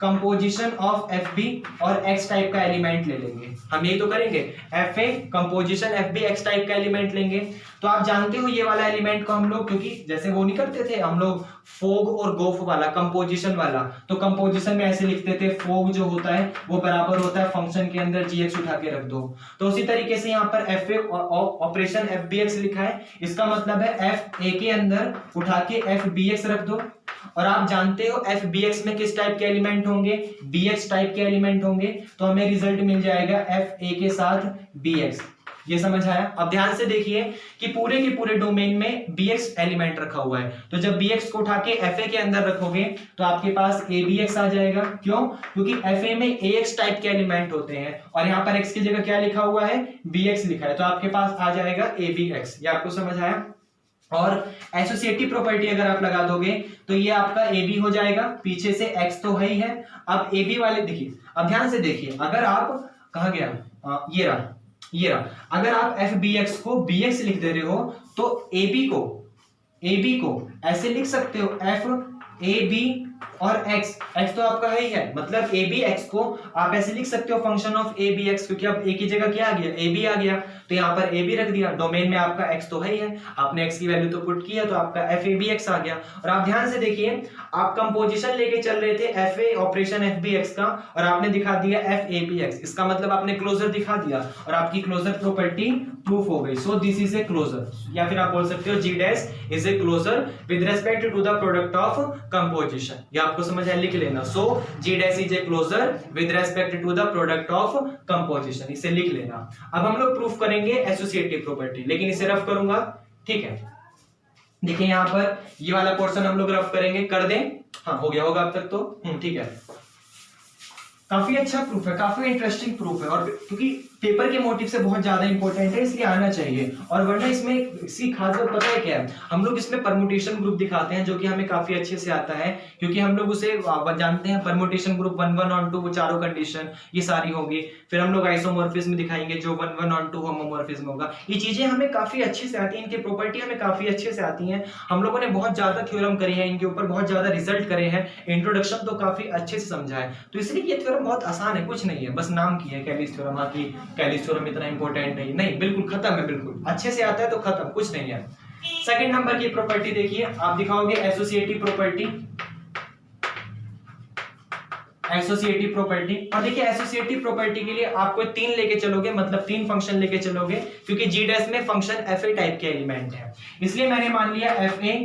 कंपोजिशन ऑफ FB और X टाइप का एलिमेंट ले लेंगे। हम यही तो करेंगे, FA कंपोजिशन FB X टाइप का एलिमेंट लेंगे। तो आप जानते हो ये वाला एलिमेंट को हम लोग, क्योंकि जैसे वो नहीं करते थे हम लोग फोग और गोफ वाला कंपोजिशन वाला, तो कंपोजिशन में ऐसे लिखते थे फोग जो होता है वो बराबर होता है फंक्शन के अंदर gx उठा के रख दो। तो उसी तरीके से यहाँ पर FA ऑपरेशन FBX लिखा है, इसका मतलब है FA के अंदर उठा के FBX रख दो। और आप जानते हो FBX में किस टाइप के एलिमेंट होंगे? BX टाइप के एलिमेंट होंगे। तो हमें रिजल्ट मिल जाएगा FA के साथ BX। ये समझ आया? अब ध्यान से देखिए कि पूरे के पूरे डोमेन में BX एलिमेंट रखा हुआ है, तो जब BX को उठा के FA के अंदर रखोगे तो आपके पास ABX आ जाएगा। क्यों? क्योंकि FA में AX टाइप के एलिमेंट होते हैं और यहाँ पर X की जगह क्या लिखा हुआ है? BX लिखा है, तो आपके पास आ जाएगा ABX। ये आपको समझ आया? और एसोसिएटिव प्रॉपर्टी अगर आप लगा दोगे तो ये आपका AB हो जाएगा, पीछे से X तो है ही है। अब AB वाले देखिए, अब ध्यान से देखिए, अगर आप कहाँ गया, ये रहा, अगर आप FBX को BX लिख दे रहे हो तो AB को ऐसे लिख सकते हो FAB और x तो आपका है ही है, मतलब ABX को आप ऐसे लिख सकते हो फंक्शन ऑफ ABX, क्योंकि अब A की जगह क्या आ गया? AB आ गया, तो यहाँ पर AB रख दिया। डोमेन में आपका x तो है ही है, आपने x की वैल्यू तो पुट किया तो आपका FABX आ गया। और आप ध्यान से देखिए, आप कंपोजिशन लेके चल रहे थे FA ऑपरेशन FBX का और आपने दिखा दिया FABX, इसका मतलब आपने क्लोजर दिखा दिया और आपकी क्लोजर प्रॉपर्टी प्रूफ हो गई। So this is a closure, या फिर आप बोल सकते हो G dash is a closure with respect to the product of composition. ये आपको समझ आया? लिख लेना। So G dash is a closure with respect to the product of composition, इसे लिख लेना। अब हम लोग प्रूफ करेंगे एसोसिएटिव प्रॉपर्टी, लेकिन इसे रफ करूंगा, ठीक है? देखिए यहाँ पर ये वाला पोर्शन हम लोग रफ करेंगे, कर दें? हाँ हो गया होगा अब तक तो, ठीक है। काफी अच्छा प्रूफ है, काफी इंटरेस्टिंग प्रूफ है, और क्योंकि पेपर के मोटिव से बहुत ज्यादा इंपॉर्टेंट है इसलिए आना चाहिए। और वरना इसमें इसकी खास बात पता है क्या है? हम लोग इसमें परमुटेशन ग्रुप दिखाते हैं जो कि हमें काफी अच्छे से आता है, क्योंकि हम लोग उसे जानते हैं। परमुटेशन ग्रुप 1 1 on 2 वो चारों कंडीशन ये सारी होगी। फिर हम लोग आइसोमॉर्फिज्म दिखाएंगे जो 1 1 on 2 होमोमॉर्फिज्म होगा। ये चीजें हमें काफी अच्छे से आती हैं, इनकी प्रॉपर्टी हमें काफी अच्छे से आती हैं। हम लोगों ने बहुत ज्यादा थ्योरम करे हैं, इनके ऊपर बहुत ज्यादा रिजल्ट करे हैं, इंट्रोडक्शन तो काफी अच्छे से समझा है। तो इसलिए ये थ्योरम बहुत आसान है, कुछ नहीं है, बस नाम की है कैलिस थ्योरम। हाँ की कैलिस थ्योरम इतना इंपॉर्टेंट नहीं, बिल्कुल खत्म है, बिल्कुल अच्छे से आता है तो खत्म, कुछ नहीं है। सेकंड नंबर की प्रॉपर्टी देखिए, आप दिखाओगे एसोसिएटिव प्रॉपर्टी। एसोसिएटिव प्रॉपर्टी, और देखिए एसोसिएटिव प्रॉपर्टी के लिए आपको 3 लेके चलोगे, मतलब 3 फंक्शन लेके चलोगे, क्योंकि G डैश में फंक्शन FA टाइप के एलिमेंट है, इसलिए मैंने मान लिया FA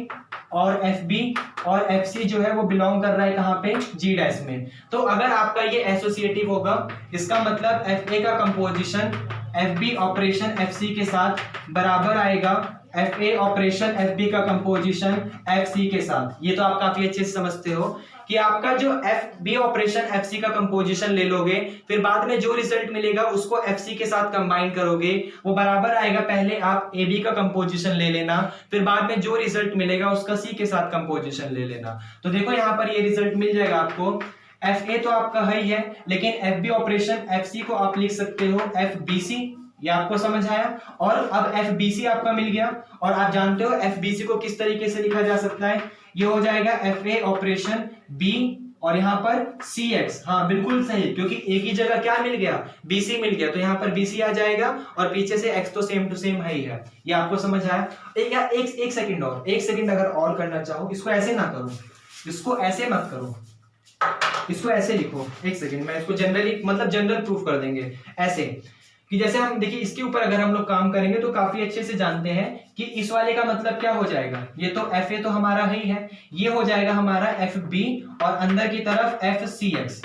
और FB और FC जो है वो बिलोंग कर रहा है कहां पे? G डैश में। तो अगर आपका ये एसोसिएटिव होगा, इसका मतलब FA का कंपोजिशन FB ऑपरेशन FC के साथ बराबर आएगा FA ऑपरेशन FB का कंपोजिशन FC के साथ। ये तो आप काफी अच्छे से समझते हो कि आपका जो F B operation F C का कंपोजिशन ले लोगे, फिर बाद में जो रिजल्ट मिलेगा उसको एफ सी के साथ कंबाइन करोगे, वो बराबर आएगा। पहले आप ए बी का कंपोजिशन ले लेना, फिर बाद में जो रिजल्ट मिलेगा उसका सी के साथ कंपोजिशन ले लेना। तो देखो यहाँ पर ये रिजल्ट मिल जाएगा आपको। एफ ए तो आपका है ही है, लेकिन F B operation F C को आप लिख सकते हो एफ बी सी। ये आपको समझ आया। और अब एफ बी सी आपका मिल गया, और आप जानते हो एफ बी सी को किस तरीके से लिखा जा सकता है। ये हो जाएगा एफ ए ऑपरेशन बी और यहाँ पर सी एक्स। हाँ बिल्कुल सही, क्योंकि एक ही जगह क्या मिल गया, बी सी मिल गया, तो यहाँ पर बी सी आ जाएगा और पीछे से एक्स तो सेम टू सेम है ही है। ये आपको समझ आया। एक सेकंड और, एक सेकंड अगर और करना चाहो, इसको ऐसे ना करो, इसको ऐसे मत करो, इसको ऐसे लिखो। एक सेकंड, मैं इसको जनरली मतलब जनरल प्रूफ कर देंगे ऐसे, कि जैसे हम देखिए इसके ऊपर अगर हम लोग काम करेंगे तो काफी अच्छे से जानते हैं कि इस वाले का मतलब क्या हो जाएगा। ये तो एफ ए तो हमारा ही है, ये हो जाएगा हमारा एफ बी और अंदर की तरफ एफ सी एक्स।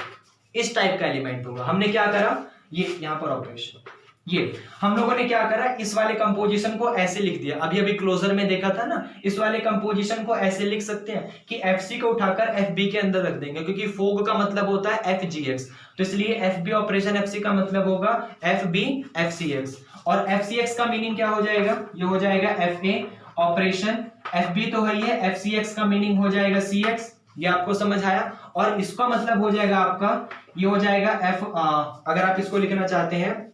इस टाइप का एलिमेंट होगा। हमने क्या करा, ये यहाँ पर ऑपरेशन, ये हम लोगों ने क्या करा, इस वाले कंपोजिशन को ऐसे लिख दिया। अभी अभी क्लोजर में देखा था ना, इस वाले कंपोजिशन को ऐसे लिख सकते हैं कि एफ सी को उठाकर एफ बी के अंदर रख देंगे, क्योंकि फोग का मतलब होता है एफ जी एक्स, तो इसलिए F B operation F C का मतलब होगा एफ बी एफ सी एक्स। और एफ सी एक्स का मीनिंग क्या हो जाएगा, ये हो जाएगा एफ ए ऑपरेशन एफ बी तो है, एफ सी एक्स का मीनिंग हो जाएगा सी एक्स। ये आपको समझ आया। और इसका मतलब हो जाएगा आपका, ये हो जाएगा एफ, अगर आप इसको लिखना चाहते हैं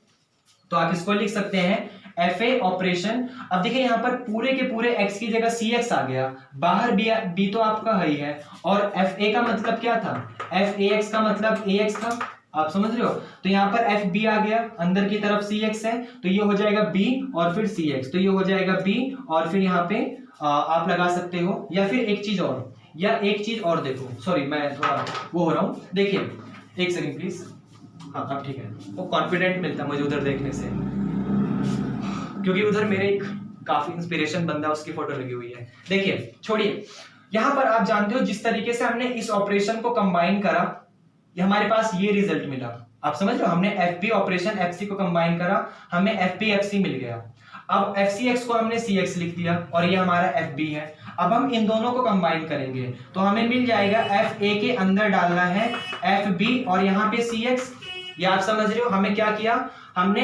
तो आप इसको लिख सकते हैं एफ ए ऑपरेशन। अब देखिए यहाँ पर पूरे के पूरे x की जगह सी एक्स आ गया, बाहर b तो आपका है ही है, और एफ ए का मतलब क्या था, एफ ए एक्स का मतलब ए एक्स था, आप समझ रहे हो। तो यहाँ पर एफ बी आ गया, अंदर की तरफ सी एक्स है, तो ये हो जाएगा b और फिर सी एक्स, तो ये हो जाएगा b और फिर यहाँ पे आप लगा सकते हो। या फिर एक चीज और, या एक चीज और देखो, सॉरी मैं थोड़ा वो हो रहा हूँ, देखिए एक सेकेंड प्लीज। हाँ अब ठीक है, वो कॉन्फिडेंट मिलता है मुझे उधर देखने से, क्योंकि उधर मेरे एक काफी इंस्पिरेशन बंदा उसकी फोटो लगी हुई है। देखिए छोड़िए, यहाँ पर आप जानते हो जिस तरीके से हमने इस ऑपरेशन को कंबाइन करा, ये हमारे पास ये रिजल्ट मिला। आप समझ लो, हमने F B operation F C को कंबाइन करा, हमें एफ बी एफ सी मिल गया। अब एफ सी एक्स को हमने सी एक्स लिख दिया और ये हमारा एफ बी है। अब हम इन दोनों को कंबाइन करेंगे तो हमें मिल जाएगा एफ ए के अंदर डालना है एफ बी और यहाँ पे सी एक्स। ये आप समझ रहे हो, हमें क्या किया, हमने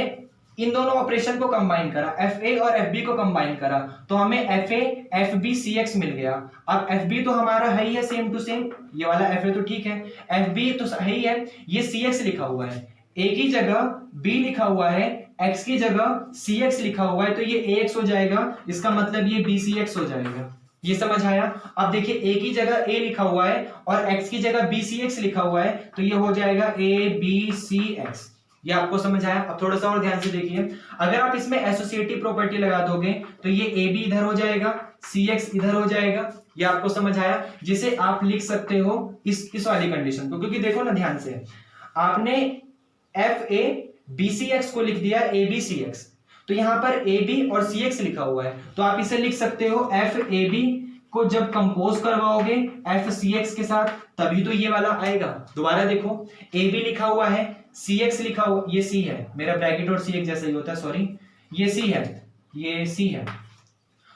इन दोनों ऑपरेशन को कंबाइन करा, एफ ए और एफ बी को कंबाइन करा, तो हमें F A F b C x मिल गया। अब एफ बी तो हमारा है ही है सेम टू सेम, ये वाला एफ ए तो ठीक है, एफ बी तो है ही है, ये सी एक्स लिखा हुआ है, ए की जगह बी लिखा हुआ है, एक्स की जगह सी एक्स लिखा हुआ है, तो ये ए एक्स हो जाएगा, इसका मतलब ये बी सी एक्स हो जाएगा। ये समझ आया। अब देखिए ए की जगह ए लिखा हुआ है और एक्स की जगह बी सी एक्स लिखा हुआ है, तो ये हो जाएगा ए बी सी एक्स। ये आपको समझ आया। अब थोड़ा सा और ध्यान से देखिए, अगर आप इसमें एसोसिएटिव प्रॉपर्टी लगा दोगे तो ये ए बी इधर हो जाएगा, सी एक्स इधर हो जाएगा। ये आपको समझ आया, जिसे आप लिख सकते हो इस वाली कंडीशन को, क्योंकि देखो ना ध्यान से, आपने एफ ए बी सी एक्स को लिख दिया ए बी सी एक्स, तो यहां पर ए बी और सी एक्स लिखा हुआ है, तो आप इसे लिख सकते हो एफ ए बी को जब कंपोज करवाओगे एफ सी एक्स के साथ तभी तो ये वाला आएगा। दोबारा देखो, ए बी लिखा हुआ है, सी एक्स लिखा हुआ, ये सी है, मेरा ब्रैकेट और सी एक्स जैसा ही होता है, सॉरी ये सी है, ये सी है,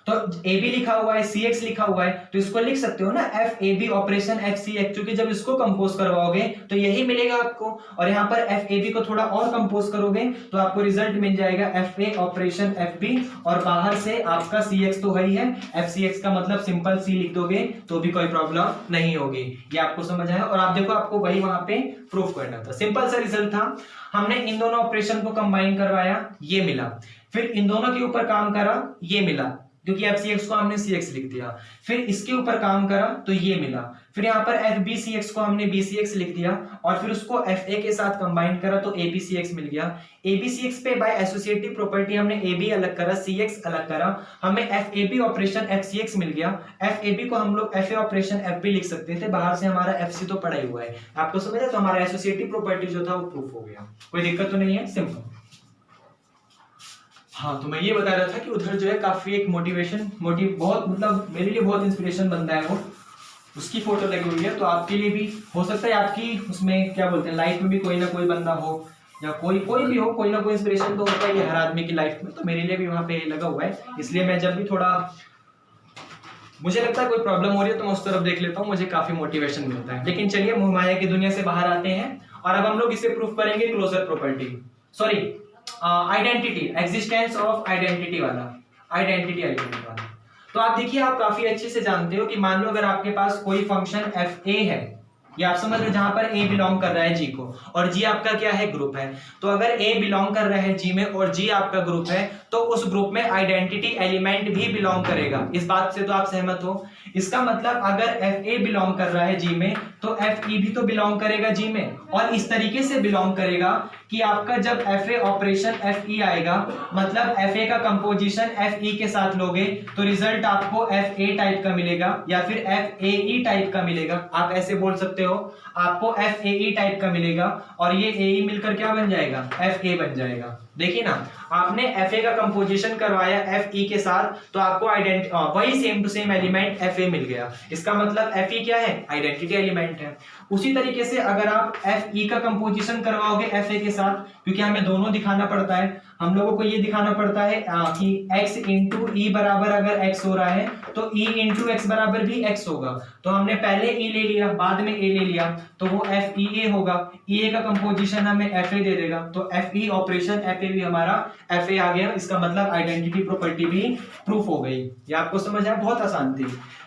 तो ए बी लिखा हुआ है, सी एक्स लिखा हुआ है, तो इसको लिख सकते हो ना F A B operation F C X, क्योंकि जब इसको कंपोज करवाओगे तो यही मिलेगा आपको। और यहाँ पर एफ ए बी को थोड़ा और कंपोज करोगे तो आपको रिजल्ट मिल जाएगा एफ ए ऑपरेशन एफ बी, और बाहर से आपका सी एक्स तो है ही है, एफ सी एक्स का मतलब सिंपल सी लिख दोगे तो भी कोई प्रॉब्लम नहीं होगी। ये आपको समझ आया। और आप देखो, आपको वही वहां पे प्रूफ करना था, सिंपल सा रिजल्ट था। हमने इन दोनों ऑपरेशन को कंबाइन करवाया, ये मिला, फिर इन दोनों के ऊपर काम करा, ये मिला, क्योंकि एफ सी एक्स को हमने सी एक्स लिख दिया, फिर इसके ऊपर काम करा तो ये मिला, फिर यहाँ पर एफ बी सी एक्स को हमने बी सी एक्स लिख दिया, और फिर उसको एफ ए के साथ कंबाइन करा तो ए बी सी एक्स मिल गया। ए बी सी एक्स पे बाय एसोसिएटिव प्रॉपर्टी हमने ए बी अलग करा, सी एक्स अलग करा, हमें F A B operation F C x मिल गया। एफ ए बी को हम लोग एफ ए ऑपरेशन एफ बी लिख सकते थे, बाहर से हमारा एफ सी तो पड़ा ही हुआ है, आपको समझ आया। तो हमारा एसोसिएटिव प्रॉपर्टी जो था वो प्रूफ हो गया, कोई दिक्कत तो नहीं है, सिंपल। हाँ, तो मैं ये बता रहा था कि उधर जो है काफी एक मोटिव बहुत, मतलब मेरे लिए बहुत इंस्पिरेशन बनता है वो, उसकी फोटो लगी हुई है, तो आपके लिए भी हो सकता है, आपकी उसमें क्या बोलते हैं लाइफ में भी कोई ना कोई बंदा हो, या कोई भी हो, कोई ना कोई इंस्पिरेशन तो होता है ये हर आदमी की लाइफ में, तो मेरे लिए भी वहाँ पे लगा हुआ है। इसलिए मैं जब भी थोड़ा मुझे लगता है कोई प्रॉब्लम हो रही है तो मैं उस तरफ देख लेता हूँ, मुझे काफी मोटिवेशन मिलता है। लेकिन चलिए मोहमाया की दुनिया से बाहर आते हैं और अब हम लोग इसे प्रूफ करेंगे closure property, sorry identity, existence of identity वाला, आइडेंटिटी एलिमेंट वाला। तो आप देखिए, आप काफी अच्छे से जानते हो कि मान लो अगर आपके पास कोई फंक्शन एफ ए है, ये आप समझ लो जहां पर ए बिलोंग कर रहा है जी को, और जी आपका क्या है, ग्रुप है। तो अगर ए बिलोंग कर रहा है जी में और जी आपका ग्रुप है, तो उस ग्रुप में आइडेंटिटी एलिमेंट भी बिलोंग करेगा। इस बात से तो आप सहमत हो। इसका मतलब अगर एफ ए बिलोंग कर रहा है जी में, तो एफ ई भी तो बिलोंग करेगा जी में, और इस तरीके से बिलोंग करेगा कि आपका जब F A operation F E आएगा, मतलब एफ ए का कंपोजिशन एफ ई के साथ लोगे, तो रिजल्ट आपको एफ ए टाइप का मिलेगा या फिर एफ ए ई टाइप का मिलेगा। आप ऐसे बोल सकते हो, आपको एफ ए ई टाइप का मिलेगा और ये ए ई मिलकर क्या बन जाएगा, एफ ए बन जाएगा। देखिए ना, आपने एफ ए का कंपोजिशन करवाया एफ ई के साथ, तो आपको वही same to same element f a मिल गया। इसका मतलब एफ ई क्या है, आइडेंटिटी एलिमेंट है। उसी तरीके से अगर आप एफ ई का कंपोजिशन करवाओगे एफ ए के साथ, क्योंकि हमें दोनों दिखाना पड़ता है, हम लोगों को ये दिखाना पड़ता है कि x इंटू ई बराबर अगर x हो रहा है तो e इंटू एक्स बराबर भी x होगा। तो हमने पहले e ले लिया, बाद में a ले लिया, तो वो एफ ई ए होगा। ई ए का कंपोजिशन हमें एफ ए दे देगा, तो F E operation F A भी हमारा एफ ए आ गया। इसका मतलब आइडेंटिटी प्रॉपर्टी भी प्रूफ हो गई। ये आपको समझ आया, बहुत आसान थी।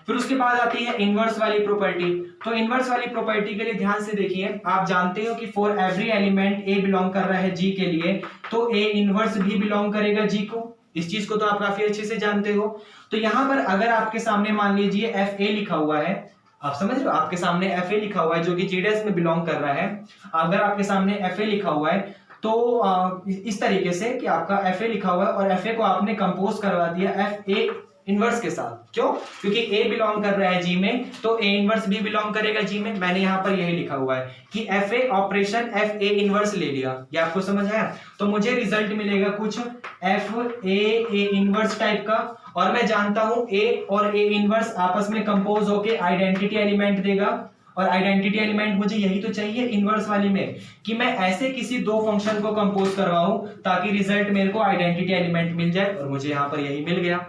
फिर उसके बाद आती है इनवर्स वाली प्रॉपर्टी। तो इनवर्स वाली प्रॉपर्टी के लिए ध्यान से देखिए, आप जानते हो कि for every element A belong कर रहा है जी के लिए, तो ए इनवर्स भी बिलोंग करेगा जी को। इस चीज को तो आप काफी अच्छे से जानते हो। तो यहां पर अगर आपके सामने मान लीजिए एफ ए लिखा हुआ है, आप समझ रहे हो, आपके सामने एफ ए लिखा हुआ है जो कि जीडेस में बिलोंग कर रहा है। अगर आपके सामने एफ ए लिखा हुआ है तो इस तरीके से कि आपका एफ ए लिखा हुआ है और एफ ए को आपने कंपोज करवा दिया एफ ए इनवर्स के साथ। क्यों? क्योंकि ए बिलोंग कर रहा है जी में, तो ए इनवर्स भी बिलोंग करेगा जी में। मैंने यहां पर यही लिखा हुआ है कि f A operation F A inverse ले लिया। ये आपको समझ आया? तो मुझे रिजल्ट मिलेगा कुछ एफ ए इनवर्स टाइप का, और मैं जानता हूं ए और ए इनवर्स आपस में कंपोज होके आइडेंटिटी एलिमेंट देगा। और आइडेंटिटी एलिमेंट मुझे यही तो चाहिए इनवर्स वाली में, कि मैं ऐसे किसी दो फंक्शन को कंपोज करवाऊं ताकि रिजल्ट मेरे को आइडेंटिटी एलिमेंट मिल जाए, और मुझे यहां पर यही मिल गया।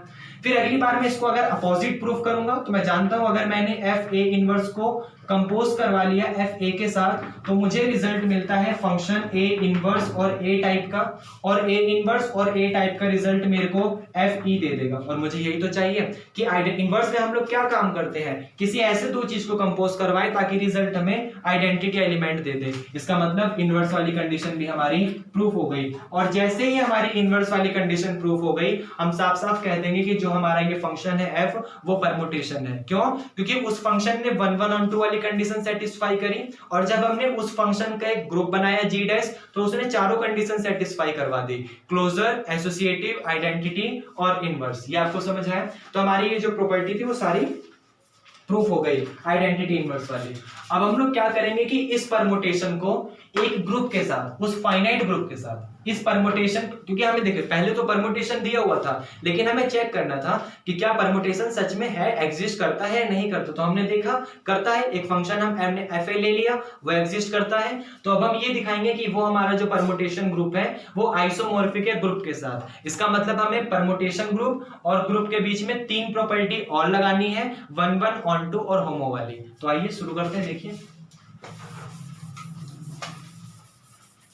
फिर अगली बार मैं इसको अगर अपोजिट प्रूफ करूंगा, तो मैं जानता हूं अगर मैंने एफ ए इनवर्स को कंपोज करवा लिया एफ ए के साथ, तो मुझे रिजल्ट मिलता है फंक्शन ए इनवर्स और ए टाइप का, और ए इनवर्स और ए टाइप का रिजल्ट मेरे को एफ ई दे देगा। और मुझे यही तो चाहिए कि इनवर्स में हम लोग क्या काम करते हैं, किसी ऐसे दो चीज को कंपोज करवाए ताकि रिजल्ट हमें आइडेंटिटी एलिमेंट दे दे। इसका मतलब इनवर्स वाली कंडीशन भी हमारी प्रूफ हो गई। और जैसे ही हमारी इनवर्स वाली कंडीशन प्रूफ हो गई, हम साफ साफ कह देंगे कि जो हमारा ये फंक्शन है एफ, वो परमुटेशन है। क्यों? क्योंकि उस फंक्शन ने 1 1 और 2 वाली कंडीशन सेटिस्फाई करी, और जब हमने उस फंक्शन का एक ग्रुप बनाया जी डैश, तो उसने चारों कंडीशन सेटिस्फाई करवा दी, क्लोजर, एसोसिएटिव, आइडेंटिटी और इनवर्स। ये आपको समझ आया? तो हमारी ये जो प्रॉपर्टी थी वो सारी प्रूफ हो गई आइडेंटिटी इनवर्स वाली। अब हम लोग क्या करेंगे कि इस परमुटेशन को एक ग्रुप के साथ, उस फाइनाइट ग्रुप के साथ, इस परमुटेशन, क्योंकि हमें देखिए पहले तो परमुटेशन दिया हुआ था, लेकिन हमें चेक करना था कि क्या परमुटेशन सच में है, एग्जिस्ट करता है नहीं करता। तो हमने देखा करता है, एक फंक्शन हमने एफ ए ले लिया, वो एग्जिस्ट करता है। तो अब हम ये दिखाएंगे कि वो हमारा जो परमुटेशन ग्रुप है वो आइसोमॉर्फिक है ग्रुप के साथ। इसका मतलब हमें परमुटेशन ग्रुप और ग्रुप के बीच में 3 प्रॉपर्टी और लगानी है, 1 1 ऑन 2 और होमो वाली। तो आइए शुरू करते हैं। देखिए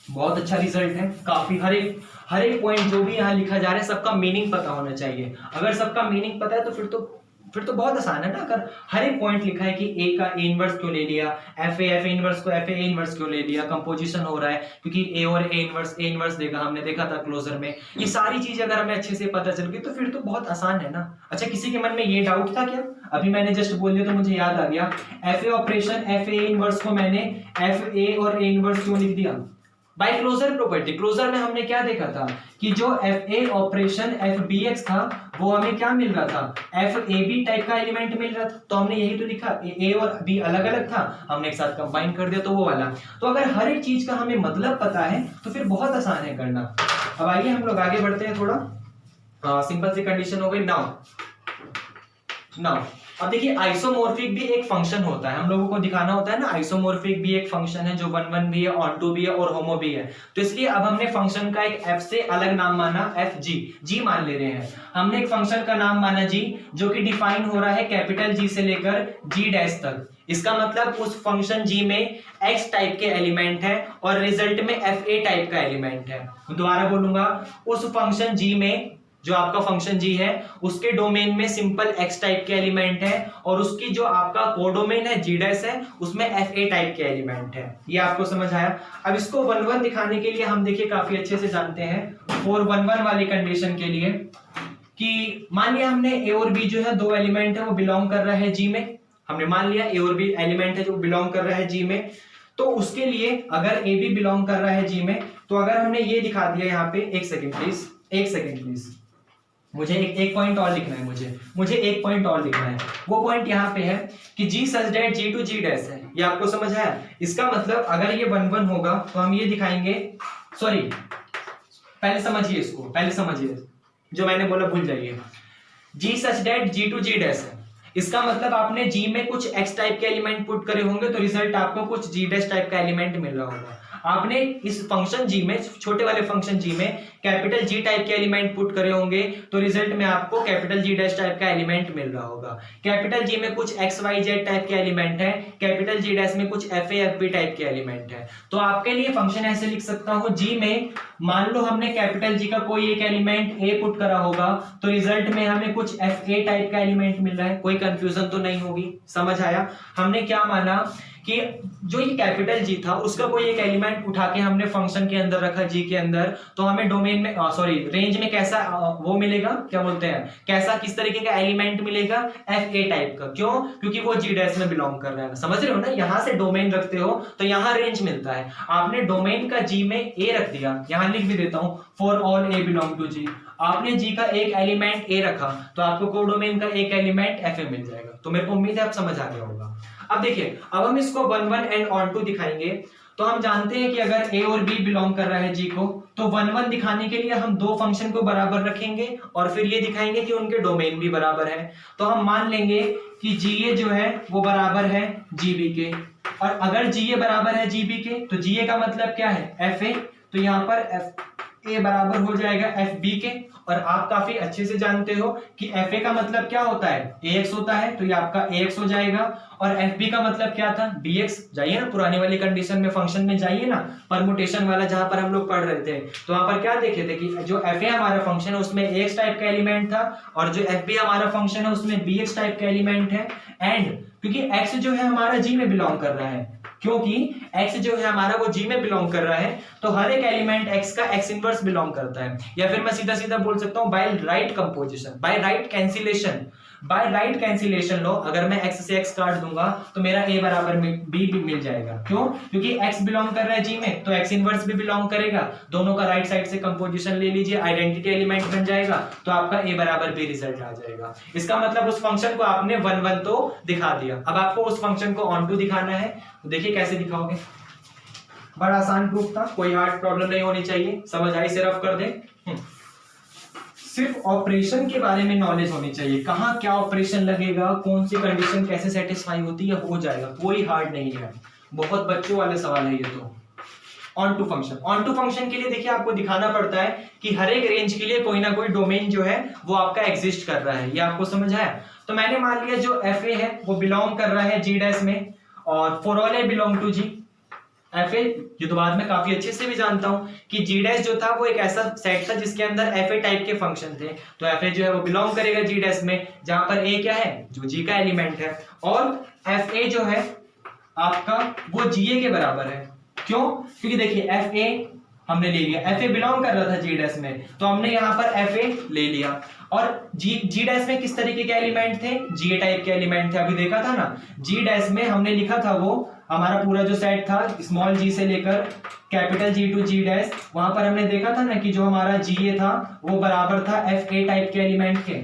बहुत अच्छा रिजल्ट है, काफी हर एक पॉइंट जो भी यहाँ लिखा जा रहा है सबका मीनिंग पता होना चाहिए। अगर सबका मीनिंग पता है तो फिर तो बहुत आसान है ना। अगर हर एक पॉइंट लिखा है कि ए का ए इनवर्स क्यों ले लिया, एफ ए इनवर्स को एफ ए इनवर्स क्यों ले लिया, कंपोजिशन हो रहा है क्योंकि ए और ए इनवर्स देगा, हमने देखा था क्लोजर में। ये सारी चीजें अगर हमें अच्छे से पता चल गई तो फिर तो बहुत आसान है ना। अच्छा, किसी के मन में ये डाउट था क्या? अभी मैंने जस्ट बोल दिया तो मुझे याद आ गया, f A operation F A inverse को मैंने एफ ए और ए इनवर्स क्यों लिख दिया? By closure property. क्लोजर में हमने क्या देखा था कि जो एफ ए ऑपरेशन एफ बी एक्स था, वो हमें क्या मिल रहा था, एफ ए बी टाइप का एलिमेंट मिल रहा था। तो हमने यही तो लिखा, ए और बी अलग अलग था, हमने एक साथ कंबाइन कर दिया तो वो वाला। तो अगर हर एक चीज का हमें मतलब पता है तो फिर बहुत आसान है करना। अब आइए हम लोग आगे बढ़ते हैं थोड़ा। सिंपल सी कंडीशन हो गई। नाउ नाउ अब देखिए आइसोमॉर्फिक भी एक फंक्शन होता है, हम लोगों को दिखाना होता है ना, आइसोमॉर्फिक भी एक फंक्शन है जो वन वन भी है, ऑनटू भी है और होमो भी है। तो इसलिए अब हमने फंक्शन का एक एफ से अलग नाम माना, एफ जी मान ले रहे हैं। हमने एक फंक्शन का नाम माना जी, जो कि डिफाइन हो रहा है कैपिटल जी से लेकर जी डैश तक। इसका मतलब उस फंक्शन जी में एक्स टाइप के एलिमेंट है और रिजल्ट में एफ ए टाइप का एलिमेंट है। दोबारा बोलूंगा, उस फंक्शन जी में, जो आपका फंक्शन जी है, उसके डोमेन में सिंपल एक्स टाइप के एलिमेंट है और उसकी जो आपका कोडोमेन है जी डैश है, उसमें एफ ए टाइप के एलिमेंट है। ये आपको समझ आया। अब इसको वन वन दिखाने के लिए हम देखिए काफी अच्छे से जानते हैं फॉर वन वन वाली कंडीशन के लिए कि मान लिया हमने ए और बी जो है दो एलिमेंट है वो बिलोंग कर रहा है जी में। हमने मान लिया ए और बी एलिमेंट है जो बिलोंग कर रहा है जी में। तो उसके लिए अगर ए बी बिलोंग कर रहा है जी में, तो अगर हमने ये दिखा दिया यहाँ पे, एक सेकेंड प्लीज, मुझे एक पॉइंट और लिखना है, मुझे एक पॉइंट और लिखना है। वो पॉइंट यहाँ पे है कि G such that G to G dash है। ये आपको समझ आया? इसका मतलब अगर ये वन वन होगा तो हम ये दिखाएंगे, सॉरी पहले समझिए इसको, पहले समझिए जो मैंने बोला भूल जाइए। G such that G to G dash है, इसका मतलब आपने जी में कुछ एक्स टाइप के एलिमेंट पुट करे होंगे तो रिजल्ट आपको कुछ जी डैश टाइप का एलिमेंट मिल रहा होगा। आपने इस फंक्शन जी में, छोटे वाले फंक्शन जी में कैपिटल जी टाइप के एलिमेंट पुट करे होंगे तो रिजल्ट में आपको कैपिटल जी डैश टाइप का एलिमेंट मिल रहा होगा। कैपिटल जी में कुछ एक्स वाई जेड टाइप के एलिमेंट है, कैपिटल जी डैश में कुछ F A F B type के एलिमेंट है। तो आपके लिए फंक्शन ऐसे लिख सकता हूं, जी में मान लो हमने कैपिटल जी का कोई एक एलिमेंट ए पुट करा होगा तो रिजल्ट में हमें कुछ एफ ए टाइप का एलिमेंट मिल रहा है। कोई कंफ्यूजन तो नहीं होगी? समझ आया? हमने क्या माना कि जो ये कैपिटल जी था उसका कोई एक एलिमेंट उठा के हमने फंक्शन के अंदर रखा जी के अंदर, तो हमें डोमेन में सॉरी रेंज में कैसा वो मिलेगा, क्या बोलते हैं, कैसा किस तरीके का एलिमेंट मिलेगा, एफ ए टाइप का। क्यों? क्योंकि वो जी डैश में बिलोंग कर रहा है। समझ रहे हो ना? यहां से डोमेन रखते हो तो यहाँ रेंज मिलता है। आपने डोमेन का जी में ए रख दिया, यहां लिख भी देता हूं for all A belong to G. आपने जी का एक एलिमेंट ए रखा तो आपको कोडोमेन का एक एलिमेंट एफ ए मिल जाएगा। तो मेरे को उम्मीद है आप समझ आ गया होगा। अब देखिए, अब हम इसको one one and onto दिखाएंगे। तो हम जानते हैं कि अगर ए और बी बिलोंग कर रहा है जी को, तो वन वन दिखाने के लिए हम दो फंक्शन को बराबर रखेंगे और फिर ये दिखाएंगे कि उनके डोमेन भी बराबर है। तो हम मान लेंगे कि जी ए जो है वो बराबर है जी बी के, और अगर जी ए बराबर है जी बी के तो जी ए का मतलब क्या है, एफ ए। तो यहाँ पर एफ ए बराबर हो जाएगा एफ बी के। और आप काफी अच्छे से जानते हो कि एफ ए का मतलब क्या होता है, ए एक्स होता है, तो ये आपका ए एक्स हो जाएगा। और एफ बी का मतलब क्या था, बी एक्स। जाइए ना पुरानी वाली कंडीशन में, फंक्शन में जाइए ना, परमुटेशन वाला जहां पर हम लोग पढ़ रहे थे, तो वहां पर क्या देखे थे कि जो एफ ए हमारा फंक्शन है उसमें ए एक्स टाइप का एलिमेंट था और जो एफ बी हमारा फंक्शन है उसमें बी एक्स टाइप का एलिमेंट है। एंड क्योंकि एक्स जो है हमारा जी में बिलोंग कर रहा है, क्योंकि x जो है हमारा वो g में बिलोंग कर रहा है, तो हर एक एलिमेंट x का x इनवर्स बिलोंग करता है। या फिर मैं सीधा सीधा बोल सकता हूं by right composition, by right cancellation लो, अगर मैं x से x काट दूंगा तो मेरा a बराबर b भी मिल जाएगा। क्यों? क्योंकि x बिलोंग कर रहा है g में तो x इनवर्स भी बिलोंग करेगा। दोनों का राइट साइड से कंपोजिशन ले लीजिए, आइडेंटिटी एलिमेंट बन जाएगा, तो आपका a बराबर b रिजल्ट आ जाएगा। इसका मतलब उस फंक्शन को आपने वन वन तो दिखा दिया। अब आपको उस फंक्शन को ऑन टू दिखाना है, तो देखिए कैसे दिखाओगे। बड़ा आसान प्रूफ था, कोई हार्ड प्रॉब्लम नहीं होनी चाहिए, समझ आई से रफ कर दे। सिर्फ ऑपरेशन के बारे में नॉलेज होनी चाहिए, कहाँ क्या ऑपरेशन लगेगा, कौन सी कंडीशन कैसे सेटिस्फाई होती है, हो जाएगा, कोई हार्ड नहीं है। बहुत बच्चों वाले सवाल है ये तो। ऑन टू फंक्शन के लिए देखिए आपको दिखाना पड़ता है कि हर एक रेंज के लिए कोई ना कोई डोमेन जो है वो आपका एग्जिस्ट कर रहा है। ये आपको समझ आया? तो मैंने मान लिया जो एफ ए है वो बिलोंग कर रहा है जी डैश में, और for all A belong to G. F A ये तो बाद में काफी अच्छे से भी जानता हूं कि जी डैश जो था वो एक ऐसा सेट था जिसके अंदर एफ ए टाइप के फंक्शन थे, तो एफ ए जो है वो बिलोंग करेगा जी डैश में, जहां पर ए क्या है, जो जी का एलिमेंट है। और एफ ए जो है आपका वो जी ए के बराबर है। क्यों? क्योंकि देखिए एफ ए हमने ले लिया, एफ ए बिलोंग कर रहा था जी डैश में, तो हमने यहाँ पर एफ ए ले लिया। और जी डैश में किस तरीके के एलिमेंट थे, जी ए टाइप के एलिमेंट थे। अभी देखा था ना, जी डैश में हमने लिखा था वो हमारा पूरा जो सेट था स्मॉल जी से लेकर capital G to G dash, वहां पर हमने देखा था ना कि जो हमारा जी ए था वो बराबर था एफ ए टाइप के एलिमेंट के।